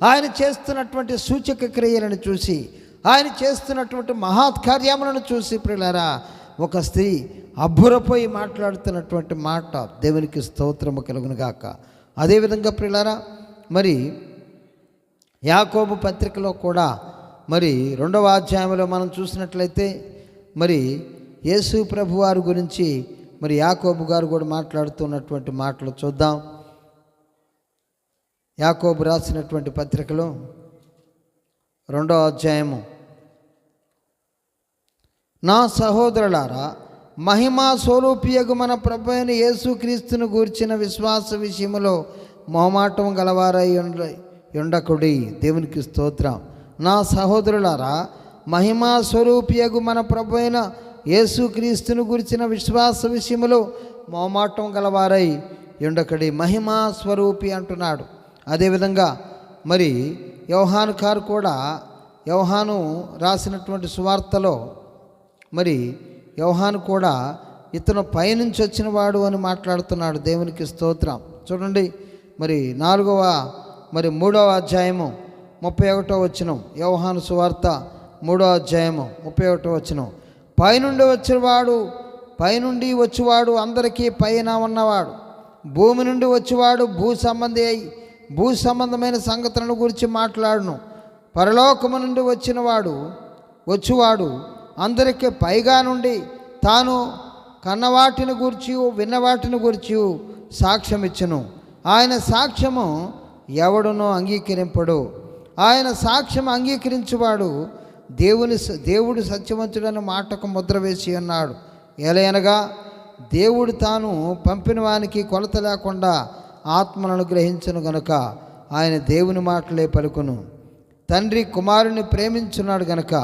ఆయన చేస్తున్నటువంటి సూచక క్రియలను చూసి, ఆయన చేస్తున్నటువంటి మహత్కార్యములను చూసి ప్రియులారా, ఒక స్త్రీ అబ్బురపోయి మాట్లాడుతున్నటువంటి మాట దేవునికి స్తోత్రము కలుగునుగాక. అదేవిధంగా ప్రియులారా, మరి యాకోబు పత్రికలో కూడా మరి 2వ అధ్యాయంలో మనం చూసినట్లయితే మరి యేసు ప్రభు వారి గురించి మరి యాకోబు గారు కూడా మాట్లాడుతున్నటువంటి మాటలు చూద్దాం. యాకోబు రాసినటువంటి పత్రికలో 2వ అధ్యాయము, నా సహోదరులారా, మహిమా స్వరూపియగు మన ప్రభు అయిన యేసుక్రీస్తును గూర్చిన విశ్వాస విషయములో మొహమాటం గలవారై ఉండకుడి. దేవునికి స్తోత్రం. నా సహోదరులారా, మహిమా స్వరూపియగు మన ప్రభు అయిన యేసుక్రీస్తును గురించిన విశ్వాస విషయములో మొహమాటం గలవారై ఉండకడి. మహిమా స్వరూపి అంటున్నాడు. అదేవిధంగా మరి యోహాను గారు కూడా యోహాను రాసినటువంటి సువార్తలో మరి యోహాను కూడా ఇతను పైనుంచి వచ్చిన వాడు అని మాట్లాడుతున్నాడు. దేవునికి స్తోత్రం. చూడండి, మరి 3వ అధ్యాయము 31వ వచనం, యోహాను సువార్త 3వ అధ్యాయము 31వ వచనం, పైనుండి వచ్చేవాడు అందరికీ పైన ఉన్నవాడు, భూమి నుండి వచ్చేవాడు భూ సంబంధమైన సంగతులను గురించి మాట్లాడును, పరలోకము నుండి వచ్చేవాడు అందరికీ పైగా నుండి తాను కన్నవాటిని గూర్చి విన్నవాటిని గూర్చి సాక్ష్యం ఇచ్చును. ఆయన సాక్ష్యము ఎవడునో అంగీకరింపడు. ఆయన సాక్ష్యం అంగీకరించువాడు దేవుడు సత్యవంతుడని మాటకు ముద్ర వేసి ఉన్నాడు. ఎలయనగా దేవుడు తాను పంపిన వానికి కొలత లేకుండా ఆత్మలను గ్రహించను గనుక ఆయన దేవుని మాటలే పలుకును. తండ్రి కుమారుని ప్రేమించున్నాడు గనుక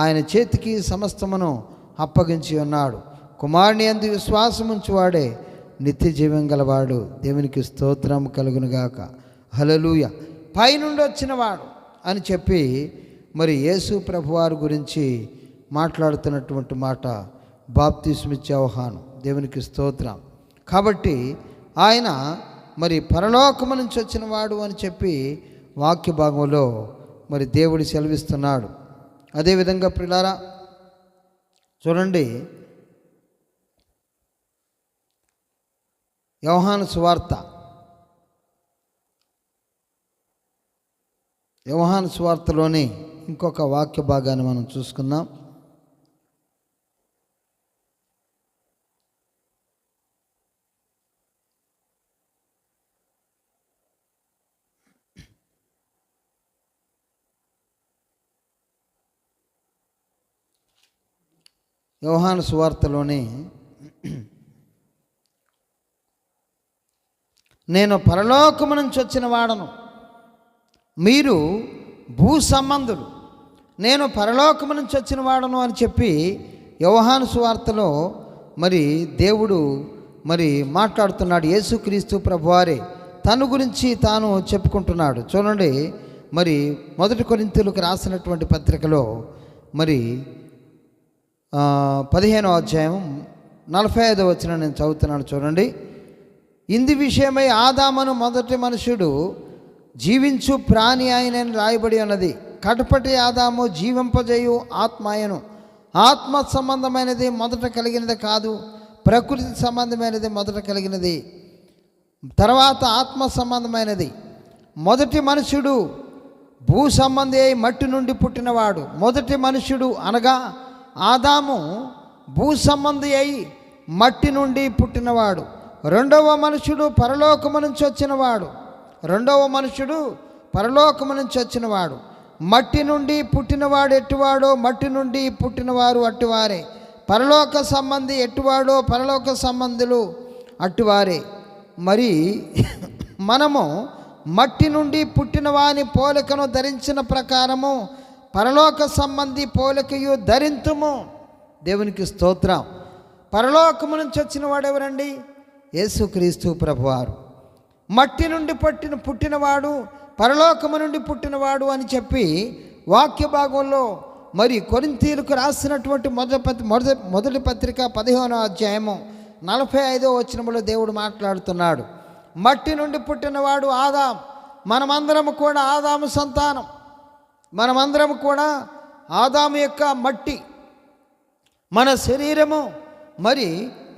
ఆయన చేతికి సమస్తమును అప్పగించి ఉన్నాడు. కుమారుని యందు విశ్వాసముంచువాడే నిత్య జీవం గలవాడు. దేవునికి స్తోత్రం కలుగునుగాక. హల్లెలూయా. పైనుండి వచ్చినవాడు అని చెప్పి మరి యేసు ప్రభువారి గురించి మాట్లాడుతున్నటువంటి మాట బాప్తిస్మిచ్చే యోహాను. దేవునికి స్తోత్రం. కాబట్టి ఆయన మరి పరలోకము నుంచి వచ్చినవాడు అని చెప్పి వాక్య భాగంలో మరి దేవుడు సెలవిస్తున్నాడు. అదేవిధంగా ప్రియులారా చూడండి, యోహాను సువార్తలోని ఇంకొక వాక్య భాగాన్ని మనం చూసుకుందాం. యోహాను సువార్తలోని నేను పరలోకము నుంచి వచ్చిన వాడను, మీరు భూ సంబంధులు, నేను పరలోకము నుంచి వచ్చిన వాడను అని చెప్పి యోహాను సువార్తలో మరి దేవుడు మరి మాట్లాడుతున్నాడు. యేసుక్రీస్తు ప్రభువారే తన గురించి తాను చెప్పుకుంటున్నాడు. చూడండి, మరి 1 కొరింథీయులకు రాసినటువంటి పత్రికలో మరి 15వ అధ్యాయం 45వ వచనం నేను చదువుతున్నాను. చూడండి, ఇందు విషయమై ఆదామును మొదటి మనుషుడు జీవించు ప్రాణి ఆయనని రాయబడి ఉన్నది. కడపటి ఆదాము జీవింపజేయు ఆత్మాయను. ఆత్మ సంబంధమైనది మొదట కలిగినది కాదు, ప్రకృతి సంబంధమైనది మొదట కలిగినది, తర్వాత ఆత్మ సంబంధమైనది. మొదటి మనుషుడు భూ సంబంధి అయి మట్టి నుండి పుట్టినవాడు. మొదటి మనుషుడు అనగా ఆదాము భూ సంబంధి అయి మట్టి నుండి పుట్టినవాడు. రెండవ మనుషుడు పరలోకము నుంచి వచ్చినవాడు. రెండవ మనుషుడు పరలోకము నుంచి వచ్చినవాడు. మట్టి నుండి పుట్టినవాడు ఎట్టువాడో మట్టి నుండి పుట్టినవారు అట్టువారే. పరలోక సంబంధి ఎట్టువాడో పరలోక సంబంధులు అట్టువారే. మరి మనము మట్టి నుండి పుట్టిన వాని పోలికను ధరించిన ప్రకారము పరలోక సంబంధి పోలికయు ధరింతుము. దేవునికి స్తోత్రం. పరలోకము నుంచి వచ్చిన వాడు ఎవరండి? యేసుక్రీస్తు ప్రభువారు. మట్టి నుండి పుట్టినవాడు పరలోకము నుండి పుట్టినవాడు అని చెప్పి వాక్య భాగంలో మరి కొరింథీయులకు రాసినటువంటి మొదటి పత్రిక 15వ అధ్యాయము 45వ వచనములో దేవుడు మాట్లాడుతున్నాడు. మట్టి నుండి పుట్టినవాడు ఆదాం. మనమందరము కూడా ఆదాము సంతానం. మనమందరము కూడా ఆదాము యొక్క మట్టి. మన శరీరము మరి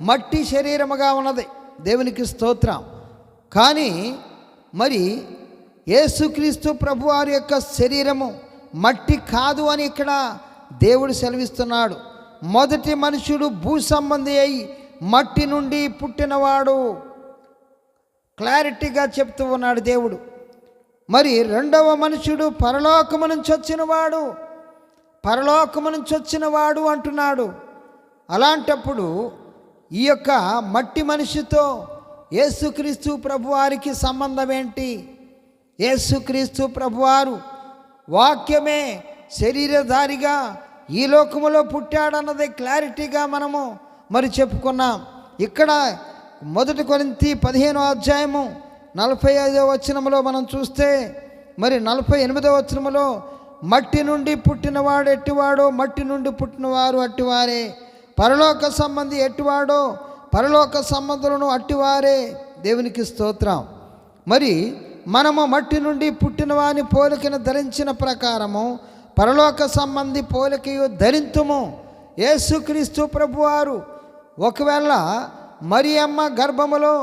మట్టి శరీరముగా ఉన్నది. దేవునికి స్తోత్రం. కానీ మరి యేసుక్రీస్తు ప్రభువారి యొక్క శరీరము మట్టి కాదు అని ఇక్కడ దేవుడు సెలవిస్తున్నాడు. మొదటి మనుషుడు భూ సంబంధి అయి మట్టి నుండి పుట్టినవాడు. క్లారిటీగా చెప్తూ ఉన్నాడు దేవుడు. మరి రెండవ మనుషుడు పరలోకము నుంచి వచ్చినవాడు. పరలోకము నుంచి వచ్చినవాడు అంటున్నాడు. అలాంటప్పుడు ఈ యొక్క మట్టి మనిషితో యేసుక్రీస్తు ప్రభువారికి సంబంధం ఏంటి? యేసుక్రీస్తు ప్రభువారు వాక్యమే శరీరధారిగా ఈ లోకములో పుట్టాడన్నది క్లారిటీగా మనము మరి చెప్పుకున్నాం. ఇక్కడ 1 కొరింథీ 15వ అధ్యాయము 45వ వచనములో మనం చూస్తే మరి 48వ వచనములో మట్టి నుండి పుట్టినవాడు ఎట్టివాడో మట్టి నుండి పుట్టినవారు అట్టివారే. పరలోక సంబంధి ఎట్టివాడో పరలోక సంబంధులను అట్టివారే. దేవునికి స్తోత్రం. మరి మనము మట్టి నుండి పుట్టిన వాని పోలికను ధరించిన ప్రకారము పరలోక సంబంధి పోలికయు ధరింతుము. యేసుక్రీస్తు ప్రభువారు ఒకవేళ మరియమ్మ గర్భములో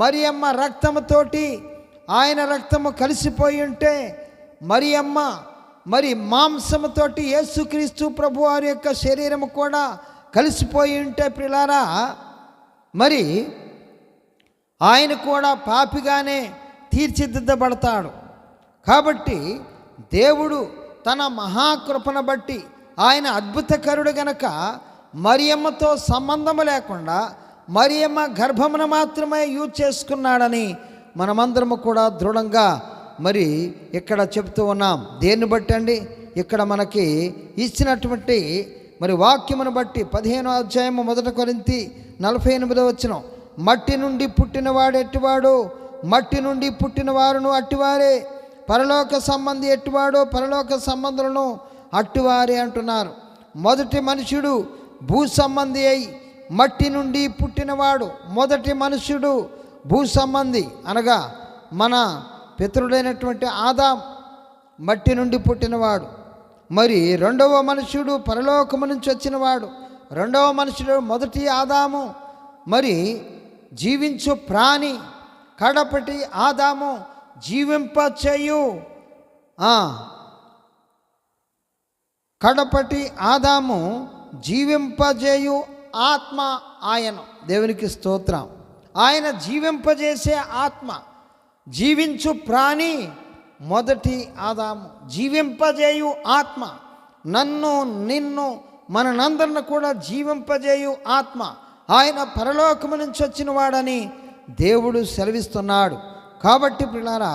మరియమ్మ రక్తముతోటి ఆయన రక్తము కలిసిపోయి ఉంటే మరియమ్మ మరి మాంసముతోటి యేసుక్రీస్తు ప్రభువారి యొక్క శరీరము కూడా కలిసిపోయి ఉంటే ప్రియులారా మరి ఆయన కూడా పాపిగానే తీర్చిదిద్దబడతాడు. కాబట్టి దేవుడు తన మహాకృపను బట్టి ఆయన అద్భుతకరుడు గనక మరియమ్మతో సంబంధము లేకుండా మరియమ్మ గర్భమును మాత్రమే యూజ్ చేసుకున్నాడని మనమందరము కూడా దృఢంగా మరి ఇక్కడ చెప్తూ ఉన్నాం. దేన్ని బట్టి అండి? ఇక్కడ మనకి ఇచ్చినటువంటి మరి వాక్యమును బట్టి 15వ అధ్యాయము 1 కొరింథీ 48వ వచనం, మట్టి నుండి పుట్టినవాడు ఎట్టివాడు మట్టి నుండి పుట్టిన వారును అట్టివారే. పరలోక సంబంధి ఎట్టివాడో పరలోక సంబంధులను అట్టివారే అంటున్నారు. మొదటి మనుషుడు భూ సంబంధి అయి మట్టి నుండి పుట్టినవాడు. మొదటి మనుషుడు భూ సంబంధి అనగా మన పితరుడైనటువంటి ఆదాం మట్టి నుండి పుట్టినవాడు. మరి రెండవ మనుషుడు పరలోకము నుంచి వచ్చినవాడు. రెండవ మనుషుడు మొదటి ఆదాము మరి జీవించు ప్రాణి. కడపటి ఆదాము జీవింపచేయు కడపటి ఆదాము జీవింపజేయు ఆత్మ ఆయన. దేవునికి స్తోత్రం. ఆయన జీవింపజేసే ఆత్మ. జీవించు ప్రాణి మొదటి ఆదాము, జీవింపజేయు ఆత్మ. నన్ను నిన్ను మనందరిని కూడా జీవింపజేయు ఆత్మ. ఆయన పరలోకము నుంచి వచ్చిన వాడని దేవుడు సెలవిస్తున్నాడు. కాబట్టి ప్రియులారా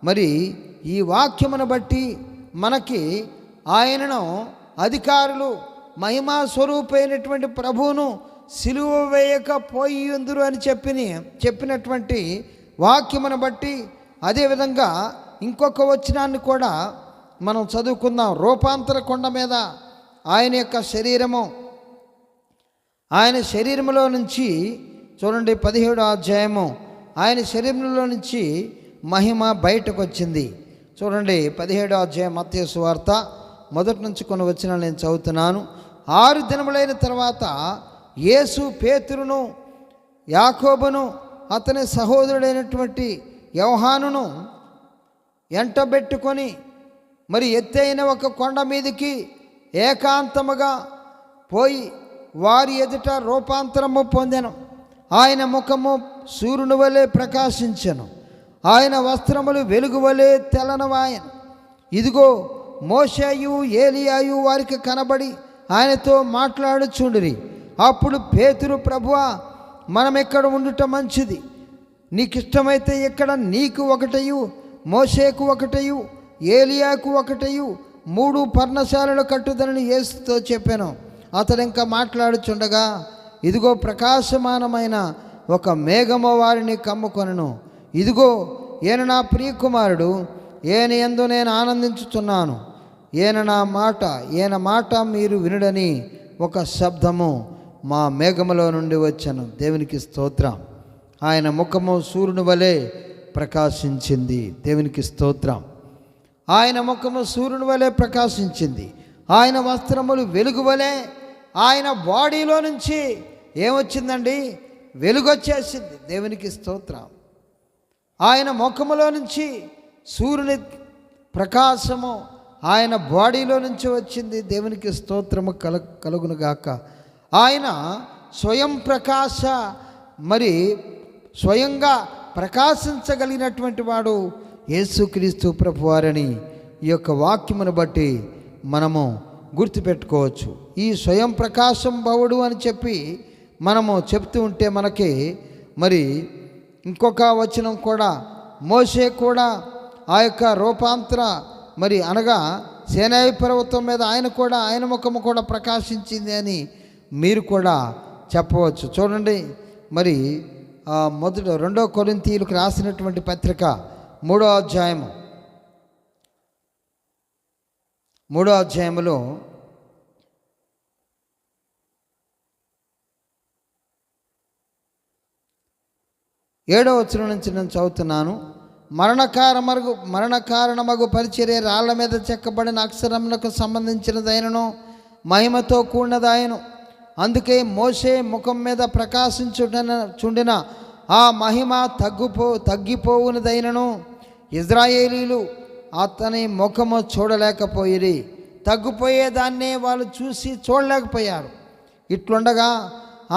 మరి ఈ వాక్యమును బట్టి మనకి ఆయనను అధికారులు మహిమా స్వరూపైనటువంటి ప్రభువును సిలువ వేయకపోయిందురు అని చెప్పినటువంటి వాక్యమును బట్టి అదేవిధంగా ఇంకొక వచనాన్ని కూడా మనం చదువుకుందాం. రూపాంతర కొండ మీద ఆయన యొక్క శరీరము, ఆయన శరీరములో నుంచి చూడండి 17వ అధ్యాయము, ఆయన శరీరంలో నుంచి మహిమ బయటకు వచ్చింది. చూడండి 17వ అధ్యాయం మత్తయి సువార్త 1 నుంచి కొన్ని వచనాలు నేను చదువుతున్నాను. 6 దినములైన తర్వాత యేసు పేతురును యాకోబును అతని సహోదరుడైనటువంటి యోహానును ఎంటబెట్టుకొని మరి ఎత్తైన ఒక కొండ మీదకి ఏకాంతముగా పోయి వారి ఎదుట రూపాంతరము పొందెను. ఆయన ముఖము సూర్యుని వలె ప్రకాశించెను. ఆయన వస్త్రములు వెలుగువలే తెల్లనవాయను. ఇదిగో మోషేయు ఏలియాయు వారికి కనబడి ఆయనతో మాట్లాడుచుండిరి. అప్పుడు పేతురు, ప్రభువా, మనం ఎక్కడ ఉండుట మంచిది? నీకిష్టమైతే ఇక్కడ నీకు ఒకటయు, మోషేకు ఒకటయు, ఏలియాకు ఒకటయు 3 పర్ణశాలలు కట్టుదనని యేసుతో చెప్పాను. అతడు ఇంకా మాట్లాడుచుండగా ఇదిగో ప్రకాశమానమైన ఒక మేఘము వారిని కమ్ముకొనెను. ఇదిగో ఈయన నా ప్రియకుమారుడు, ఈయన యందు నేను ఆనందించుచున్నాను, ఈయన మాట మీరు వినుడని ఒక శబ్దము మా మేఘములో నుండి వచ్చెను. దేవునికి స్తోత్రం. ఆయన ముఖము సూర్యుని వలె ప్రకాశించింది. దేవునికి స్తోత్రం. ఆయన ముఖము సూర్యుని వలె ప్రకాశించింది. ఆయన వస్త్రములు వెలుగు వలె. ఆయన బాడీలో నుంచి ఏమొచ్చిందండి? వెలుగొచ్చేసింది. దేవునికి స్తోత్రం. ఆయన ముఖములో నుంచి సూర్యుని ప్రకాశము ఆయన బాడీలో నుంచి వచ్చింది. దేవునికి స్తోత్రము కలుగునుగాక. ఆయన స్వయం ప్రకాశ, మరి స్వయంగా ప్రకాశించగలిగినటువంటి వాడు యేసుక్రీస్తు ప్రభువారని ఈ యొక్క వాక్యమును బట్టి మనము గుర్తుపెట్టుకోవచ్చు. ఈ స్వయం ప్రకాశం భవుడు అని చెప్పి మనము చెప్తూ ఉంటే మనకి మరి ఇంకొక వచనం కూడా, మోషే కూడా ఆ యొక్క రూపాంతర మరి అనగా సీనాయి పర్వతం మీద ఆయన ముఖము కూడా ప్రకాశించింది అని మీరు కూడా చెప్పవచ్చు. చూడండి, మరి 2 కొరింథీయులకు రాసినటువంటి పత్రిక 3వ అధ్యాయములో 7వ వచనం నుంచి నేను చదువుతున్నాను. మరణకారణమగు పరిచర్య రాళ్ల మీద చెక్కబడిన అక్షరములకు సంబంధించినదైనను మహిమతో కూడినదాయను. అందుకే మోషే ముఖం మీద ప్రకాశించుండిన ఆ మహిమ తగ్గిపోవునదైనను ఇజ్రాయేలీలు అతని ముఖము చూడలేకపోయిరి. తగ్గిపోయేదాన్నే వాళ్ళు చూసి చూడలేకపోయారు. ఇట్లుండగా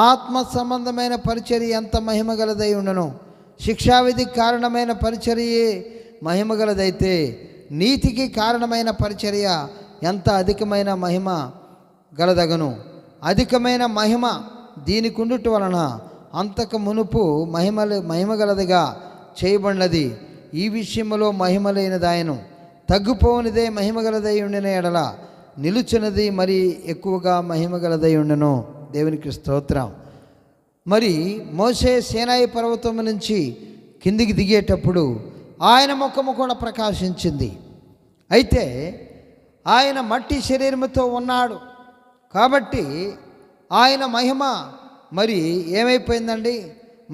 ఆత్మ సంబంధమైన పరిచర్య ఎంత మహిమగలదై ఉండను. శిక్షావిధికి కారణమైన పరిచర్యే మహిమగలదైతే నీతికి కారణమైన పరిచర్య ఎంత అధికమైన మహిమ గలదగను. అధికమైన మహిమ దీనికి ఉండుట వలన అంతకు మునుపు మహిమగలదిగా చేయబడినది. ఈ విషయంలో మహిమలైనదాయను. తగ్గిపోనిదే మహిమగలదై ఉండిన ఎడల నిలుచున్నది మరి ఎక్కువగా మహిమగలదై ఉండను. దేవునికి స్తోత్రం. మరి మోషే సీనాయి పర్వతం నుంచి కిందికి దిగేటప్పుడు ఆయన ముఖము కూడా ప్రకాశించింది. అయితే ఆయన మట్టి శరీరముతో ఉన్నాడు కాబట్టి ఆయన మహిమ మరి ఏమైపోయిందండి?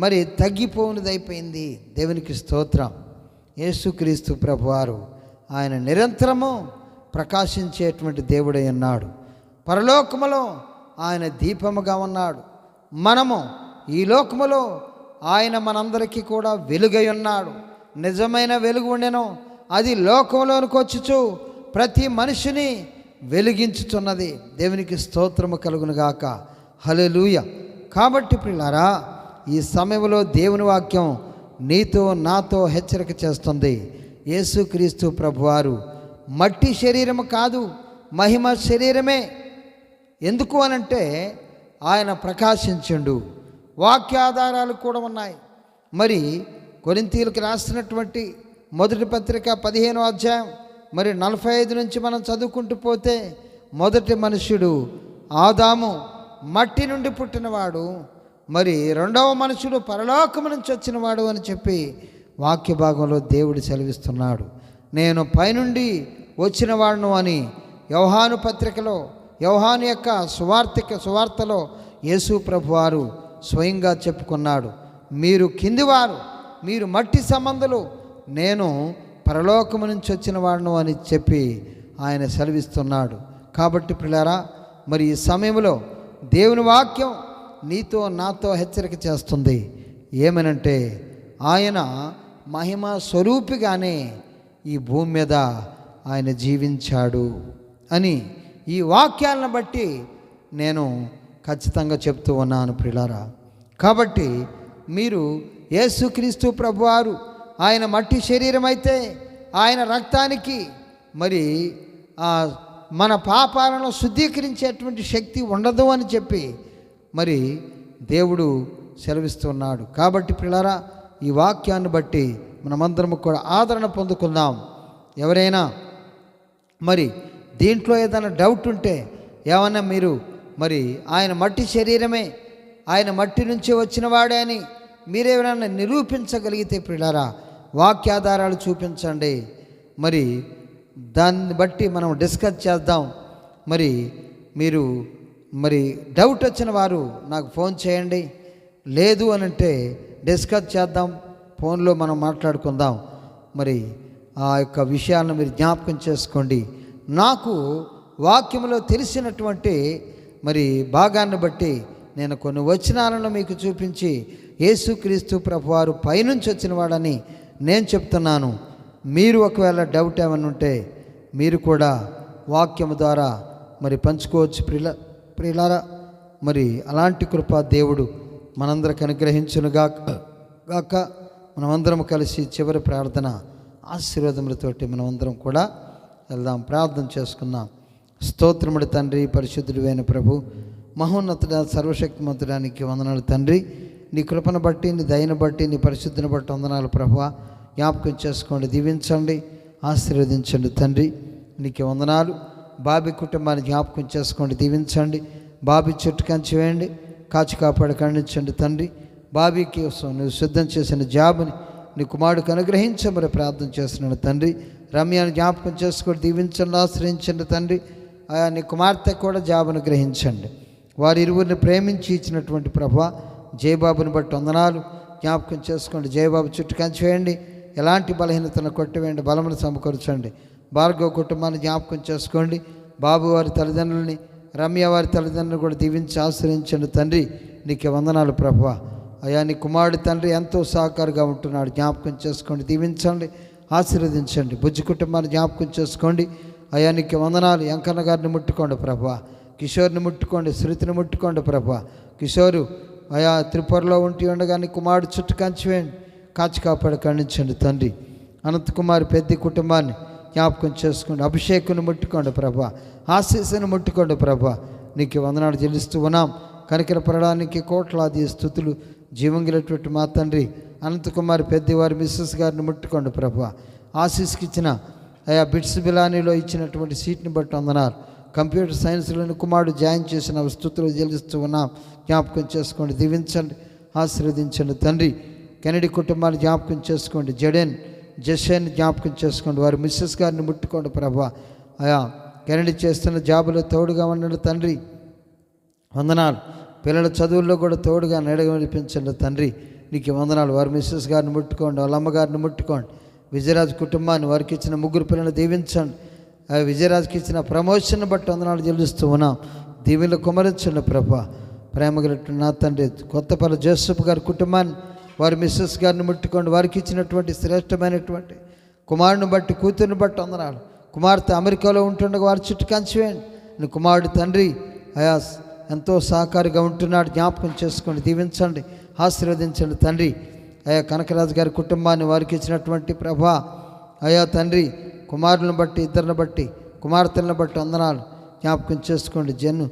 మరి తగ్గిపోనిదైపోయింది. దేవునికి స్తోత్రం. యేసుక్రీస్తు ప్రభువారు ఆయన నిరంతరము ప్రకాశించేటువంటి దేవుడై ఉన్నాడు. పరలోకములో ఆయన దీపముగా ఉన్నాడు. మనము ఈ లోకములో ఆయన మనందరికీ కూడా వెలుగై ఉన్నాడు. నిజమైన వెలుగు ఉండెను. అది లోకంలోనికి వచ్చుచు ప్రతి మనిషిని వెలిగించుచున్నది. దేవునికి స్తోత్రము కలుగునుగాక. హల్లెలూయా. కాబట్టి ప్రియులారా, ఈ సమయంలో దేవుని వాక్యం నీతో నాతో హెచ్చరిక చేస్తుంది. యేసుక్రీస్తు ప్రభువారు మట్టి శరీరము కాదు, మహిమ శరీరమే. ఎందుకు అనంటే ఆయన ప్రకాశించుండు. వాక్యాధారాలు కూడా ఉన్నాయి. మరి కొరింథీయులకు రాసినటువంటి మొదటి పత్రిక 15వ అధ్యాయం మరి 45 నుంచి మనం చదువుకుంటూ పోతే, మొదటి మనుష్యుడు ఆదాము మట్టి నుండి పుట్టినవాడు, మరి 2వ మనుషుడు పరలోకము నుంచి వచ్చినవాడు అని చెప్పి వాక్య భాగంలో దేవుడు సెలవిస్తున్నాడు. నేను పైనుండి వచ్చినవాడును అని యోహాను పత్రికలో, యోహాను యొక్క సువార్తలో యేసు ప్రభువారు స్వయంగా చెప్పుకున్నాడు. మీరు కిందివారు, మీరు మట్టి సంబంధులు, నేను పరలోకము నుంచి వచ్చిన వాడును అని చెప్పి ఆయన సెలవిస్తున్నాడు. కాబట్టి ప్రియులారా, మరి ఈ సమయంలో దేవుని వాక్యం నీతో నాతో హెచ్చరిక చేస్తుంది. ఏమనంటే ఆయన మహిమ స్వరూపిగానే ఈ భూమి మీద ఆయన జీవించాడు అని ఈ వాక్యాలను బట్టి నేను ఖచ్చితంగా చెప్తూ ఉన్నాను ప్రియులారా. కాబట్టి మీరు యేసుక్రీస్తు ప్రభువారు ఆయన మట్టి శరీరం అయితే ఆయన రక్తానికి మరి మన పాపాలను శుద్ధీకరించేటువంటి శక్తి ఉండదు అని చెప్పి మరి దేవుడు సెలవిస్తున్నాడు. కాబట్టి పిల్లరా, ఈ వాక్యాన్ని బట్టి మనమందరం కూడా ఆదరణ పొందుకుందాం. ఎవరైనా మరి దీంట్లో ఏదైనా డౌట్ ఉంటే, ఏమన్నా మీరు మరి ఆయన మట్టి శరీరమే, ఆయన మట్టి నుంచి వచ్చిన వాడే అని మీరేమైనా నిరూపించగలిగితే పిల్లరా, వాక్యాధారాలు చూపించండి. మరి దాన్ని బట్టి మనం డిస్కస్ చేద్దాం. మరి మీరు మరి డౌట్ వచ్చిన వారు నాకు ఫోన్ చేయండి. లేదు అని అంటే డిస్కస్ చేద్దాం, ఫోన్లో మనం మాట్లాడుకుందాం. మరి ఆ యొక్క విషయాలను మీరు జ్ఞాపకం చేసుకోండి. నాకు వాక్యంలో తెలిసినటువంటి మరి భాగాన్ని బట్టి నేను కొన్ని వచనాలను మీకు చూపించి యేసుక్రీస్తు ప్రభువారు పైనుంచి వచ్చిన వాడని నేను చెప్తున్నాను. మీరు ఒకవేళ డౌట్ ఏమైనా ఉంటే మీరు కూడా వాక్యము ద్వారా మరి పంచుకోవచ్చు. ప్రియులారా, మరి అలాంటి కృప దేవుడు మనందరికి అనుగ్రహించునుగాక. మనమందరం కలిసి చివరి ప్రార్థన ఆశీర్వాదములతోటి మనమందరం కూడా వెళ్దాం. ప్రార్థన చేసుకుందాం. స్తోత్రముడి తండ్రి, పరిశుద్ధుడు అయిన ప్రభు, మహోన్నతుడ, సర్వశక్తిమంతుడానికి వందనాలు తండ్రి. నీ కృపను బట్టి, నీ దయను బట్టి, నీ పరిశుద్ధిని బట్టి వందనాలు ప్రభువా. జ్ఞాపకం చేసుకోండి, దీవించండి, ఆశీర్వదించండి తండ్రి. నీకు వందనాలు. బాబీ కుటుంబాన్ని జ్ఞాపకం చేసుకోండి, దీవించండి. బాబీ చుట్టూ కంచి వేయండి, కాచి కాపాడు ఖండించండి తండ్రి. బాబీ కోసం నువ్వు సిద్ధం చేసిన జాబుని నీ కుమారుడికి అనుగ్రహించమని ప్రార్థన చేస్తున్నాడు తండ్రి. రమ్యాన్ని జ్ఞాపకం చేసుకొని దీవించండి, ఆశ్రయించండి తండ్రి. నీ కుమార్తె కూడా జాబ్ అనుగ్రహించండి. వారి ఇరువురిని ప్రేమించి ఇచ్చినటువంటి ప్రభువా, జయబాబుని బట్టి వందనాలు. జ్ఞాపకం చేసుకోండి, జయబాబు చుట్టూ కంచి వేయండి, ఎలాంటి బలహీనతను కొట్టివేయండి, బలమును సమకూర్చండి. భార్గవ కుటుంబాన్ని జ్ఞాపకం చేసుకోండి. బాబు వారి తల్లిదండ్రులని, రమ్య వారి తల్లిదండ్రులను కూడా దీవించి ఆశ్రయించండి తండ్రి. నీకే వందనాలు ప్రభువా. అయా నీ కుమారుడు తండ్రి ఎంతో సహకారిగా ఉంటున్నాడు, జ్ఞాపకం చేసుకోండి, దీవించండి, ఆశీర్వదించండి. బుజ్జి కుటుంబాన్ని జ్ఞాపకం చేసుకోండి. అయా నీకే వందనాలు. వెంకన్న గారిని ముట్టుకోండి ప్రభువా, కిషోర్ని ముట్టుకోండి, శృతిని ముట్టుకోండి ప్రభువా. కిషోరు అయా త్రిపురలో ఉండి ఉండగా నీ కుమారుడు చుట్టూ కంచి వేయండి, కాచి కాపాడు ఖండించండి తండ్రి. అనంతకుమారి పెద్ద కుటుంబాన్ని జ్ఞాపకం చేసుకోండి. అభిషేకుని ముట్టుకోండి ప్రభా, ఆశీస్సుని ముట్టుకోండి ప్రభా. నీకు వందనాలు చెల్లిస్తూ ఉన్నాం. కనికరపడడానికి కోట్లాది స్థుతులు. జీవంగినటువంటి మా తండ్రి అనంతకుమారి పెద్దవారి మిస్సెస్ గారిని ముట్టుకోండి ప్రభా. ఆశీస్కి ఇచ్చిన అయా బిట్స్ బిలానీలో ఇచ్చినటువంటి సీట్ని బట్టి వందనాలు. కంప్యూటర్ సైన్స్లోని కుమారుడు జాయిన్ చేసిన స్థుతులు చెల్లిస్తూ ఉన్నాం. జ్ఞాపకం చేసుకోండి, దీవించండి, ఆశీర్వదించండి తండ్రి. కెనడీ కుటుంబాన్ని జ్ఞాపకం చేసుకోండి. జడేన్ జషేన్ జ్ఞాపకం చేసుకోండి. వారి మిస్సెస్ గారిని ముట్టుకోండి ప్రభా. అయా కెనడీ చేస్తున్న జాబులో తోడుగా ఉండండి తండ్రి. వందనాలు. పిల్లల చదువుల్లో కూడా తోడుగా నడిపించండి తండ్రి. నీకు వందనాలు. వారి మిస్సెస్ గారిని ముట్టుకోండి, వాళ్ళ అమ్మగారిని ముట్టుకోండి. విజయరాజు కుటుంబాన్ని, వారికి ఇచ్చిన 3 పిల్లలను దీవించండి. విజయరాజుకి ఇచ్చిన ప్రమోషన్ బట్టి వందనాలు చెల్లిస్తూ ఉన్నాం. దీవెనలు కుమరించండి ప్రభా. ప్రేమగలట్టు నా తండ్రి కొత్తపల్లి జోసెఫ్ గారి కుటుంబాన్ని, వారి మిస్సెస్ గారిని ముట్టుకోండి. వారికి ఇచ్చినటువంటి శ్రేష్టమైనటువంటి కుమారుని బట్టి, కూతుర్ని బట్టి వందనాలు. కుమార్తె అమెరికాలో ఉంటుండగా వారి చుట్టూ కంచి వేయండి. నీ కుమారుడు తండ్రి అయా ఎంతో సహకారిగా ఉంటున్నాడు, జ్ఞాపకం చేసుకోండి, దీవించండి, ఆశీర్వదించండి తండ్రి. అయా కనకరాజు గారి కుటుంబాన్ని, వారికి ఇచ్చినటువంటి ప్రభా అయా తండ్రి కుమారులను బట్టి, ఇద్దరిని బట్టి, కుమార్తెలను బట్టి వందనాలు. జ్ఞాపకం చేసుకోండి. జన్ను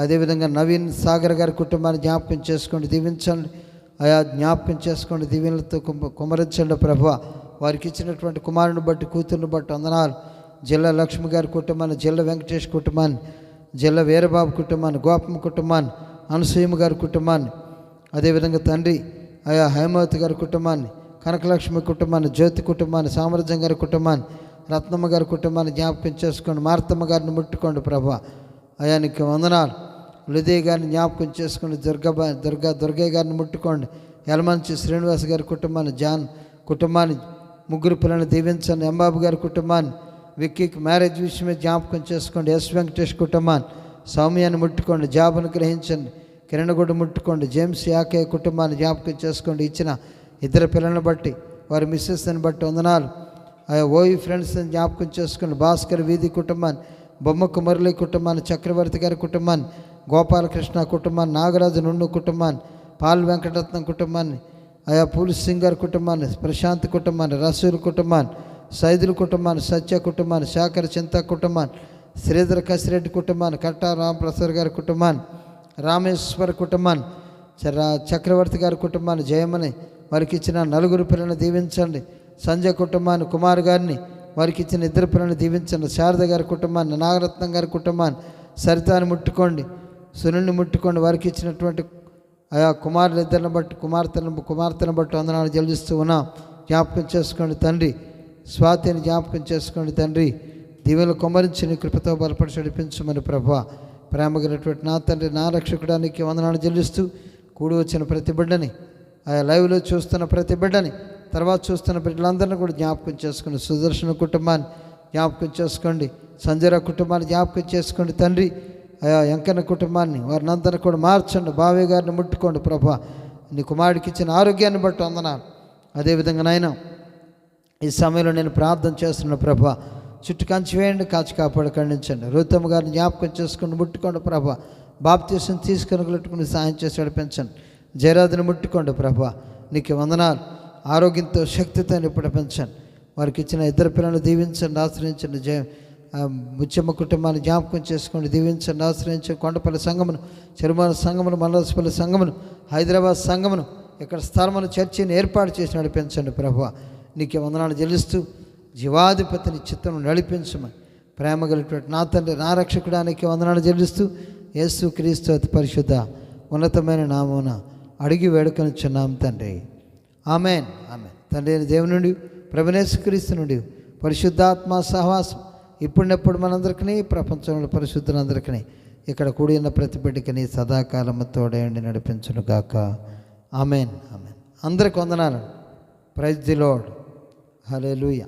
అదేవిధంగా నవీన్ సాగర్ గారి కుటుంబాన్ని జ్ఞాపకం చేసుకోండి, దీవించండి. అయా జ్ఞాపకం చేసుకోండి, దీవెనలతో కుమరించండి ప్రభా. వారికి ఇచ్చినటువంటి కుమారుని బట్టి, కూతుర్ని బట్టి వందనాలు. జిల్లా లక్ష్మి గారి కుటుంబాన్ని, జిల్లా వెంకటేష్ కుటుంబాన్ని, జిల్లా వీరబాబు కుటుంబాన్ని, గోపమ్మ కుటుంబాన్ని, అనసూయమ్మ గారి కుటుంబాన్ని, అదేవిధంగా తండ్రి అయా హేమవతి గారి కుటుంబాన్ని, కనకలక్ష్మి కుటుంబాన్ని, జ్యోతి కుటుంబాన్ని, సామ్రాజ్యం గారి కుటుంబాన్ని, రత్నమ్మ గారి కుటుంబాన్ని జ్ఞాపకం చేసుకోండి. మార్తమ్మ గారిని ముట్టుకోండి ప్రభా. అయా నీకు వందనాలు. లుదే గారిని జ్ఞాపకం చేసుకోండి. దుర్గయ్య గారిని ముట్టుకోండి. యలమంచి శ్రీనివాస్ గారి కుటుంబాన్ని, జాన్ కుటుంబాన్ని, 3 పిల్లల్ని దీవించండి. ఎంబాబు గారి కుటుంబాన్ని, విక్కీకి మ్యారేజ్ విషయమే జ్ఞాపకం చేసుకోండి. ఎస్ వెంకటేష్ కుటుంబాన్ని, సౌమ్యాన్ని ముట్టుకోండి, జాబును గ్రహించండి. కిరణగుడ్డు ముట్టుకోండి. జేమ్స్ యాకే కుటుంబాన్ని జ్ఞాపకం చేసుకోండి. ఇచ్చిన 2 పిల్లలను బట్టి, వారి మిస్సెస్ని బట్టి వందనాలు. ఓయి ఫ్రెండ్స్ని జ్ఞాపకం చేసుకోండి. భాస్కర్ వీధి కుటుంబాన్ని, బొమ్మకు మురళి కుటుంబాన్ని, చక్రవర్తి గారి కుటుంబాన్ని, గోపాలకృష్ణ కుటుంబాన్ని, నాగరాజు నుండు కుటుంబాన్ని, పాల్ వెంకటరత్నం కుటుంబాన్ని, ఆయా పూల్ సింగ్ గారి కుటుంబాన్ని, ప్రశాంత్ కుటుంబాన్ని, రసూల్ కుటుంబాన్ని, సైదుల కుటుంబాన్ని, సత్య కుటుంబాన్ని, శాఖర్ చింత కుటుంబాన్ని, శ్రీధర్ కసిరెడ్డి కుటుంబాన్ని, కట్టా రామప్రసాద్ గారి కుటుంబాన్ని, రామేశ్వర కుటుంబాన్ని, చక్రవర్తి గారి కుటుంబాన్ని, జయమని వారికి ఇచ్చిన 4 పిల్లలను దీవించండి. సంజయ్ కుటుంబాన్ని, కుమార్ గారిని వారికి ఇచ్చిన 2 పిల్లలను దీవించండి. శారద గారి కుటుంబాన్ని, నాగరత్నం గారి కుటుంబాన్ని, సరితాన్ని ముట్టుకోండి, సునుల్ని ముట్టుకోండి. వారికి ఇచ్చినటువంటి ఆయా కుమారులిద్దరిని బట్టి, కుమార్తెను బట్టి వందనాలు చెల్లిస్తూ ఉన్నాం. జ్ఞాపకం చేసుకోండి తండ్రి. స్వాతిని జ్ఞాపకం చేసుకోండి తండ్రి. దీవెలు కొమ్మరించి నీ కృపతో బలపడి నడిపించమని ప్రభువా, ప్రేమగినటువంటి నా తండ్రి, నా రక్షకుడానికి వందనాలు చెల్లిస్తూ కూడి వచ్చిన ప్రతి బిడ్డని, ఆయా లైవ్లో చూస్తున్న ప్రతి బిడ్డని, తర్వాత చూస్తున్న బిడ్డలందరినీ కూడా జ్ఞాపకం చేసుకోండి. సుదర్శన కుటుంబాన్ని జ్ఞాపకం చేసుకోండి. సంజయరావు కుటుంబాన్ని జ్ఞాపకం చేసుకోండి తండ్రి. ఆయా వెంకన్న కుటుంబాన్ని, వారిని అందరినీ కూడా మార్చండి. బావయ్య గారిని ముట్టుకోండి ప్రభువా. నీ కుమారుడికి ఇచ్చిన ఆరోగ్యాన్ని బట్టి వందనాలు. అదేవిధంగా నాయన ఈ సమయంలో నేను ప్రార్థన చేస్తున్న ప్రభువా, చుట్టూ కంచి వేయండి, కాచి కాపాడు ఖండించండి. రూతమ్మ గారిని జ్ఞాపకం చేసుకుని ముట్టుకోండి ప్రభువా. బాప్తీసం తీసుకొని సాయం చేసి నడిపించండి. జయరాజుని ముట్టుకోండి ప్రభువా. నీకు వందనాలు. ఆరోగ్యంతో శక్తితో ఇప్పుడు పెంచండి. వారికి ఇచ్చిన 2 పిల్లలను దీవించండి, ఆశ్రయించండి. ముచ్చమ్మ కుటుంబాన్ని జ్ఞాపకం చేసుకోండి, దీవించండి, ఆశ్రయించండి. కొండపల్లి సంఘమును, చెరుమాన సంఘమును, మల్లరసపల్లి సంఘమును, హైదరాబాద్ సంఘమును, ఇక్కడ స్థలమును, చర్చిని ఏర్పాటు చేసి నడిపించండి ప్రభువా. నీకే వందనాలు చెల్లిస్తూ జీవాధిపతిని చిత్తను నడిపించమని ప్రేమ కలిగినటువంటి నా తండ్రి, నా రక్షకుడానికి వందనాలు చెల్లిస్తూ యేసు క్రీస్తు అతి పరిశుద్ధ ఉన్నతమైన నామమున అడిగి వేడుకొనిచున్నాం తండ్రి. ఆమెన్. ఆమెన్. తండ్రి అయిన దేవుని నుండి, ప్రభువైన యేసు క్రీస్తు నుండి పరిశుద్ధాత్మ సహవాసం ఇప్పుడున్నప్పుడు మనందరికీ, ప్రపంచంలో పరిశుద్ధులందరికీ, ఇక్కడ కూడి ఉన్న ప్రతి బిడ్డకి సదాకాలము తోడేయండి నడిపించును గాక. ఆమెన్. ఆమెన్. అందరికి వందనాలు. Praise the lord. హల్లెలూయా.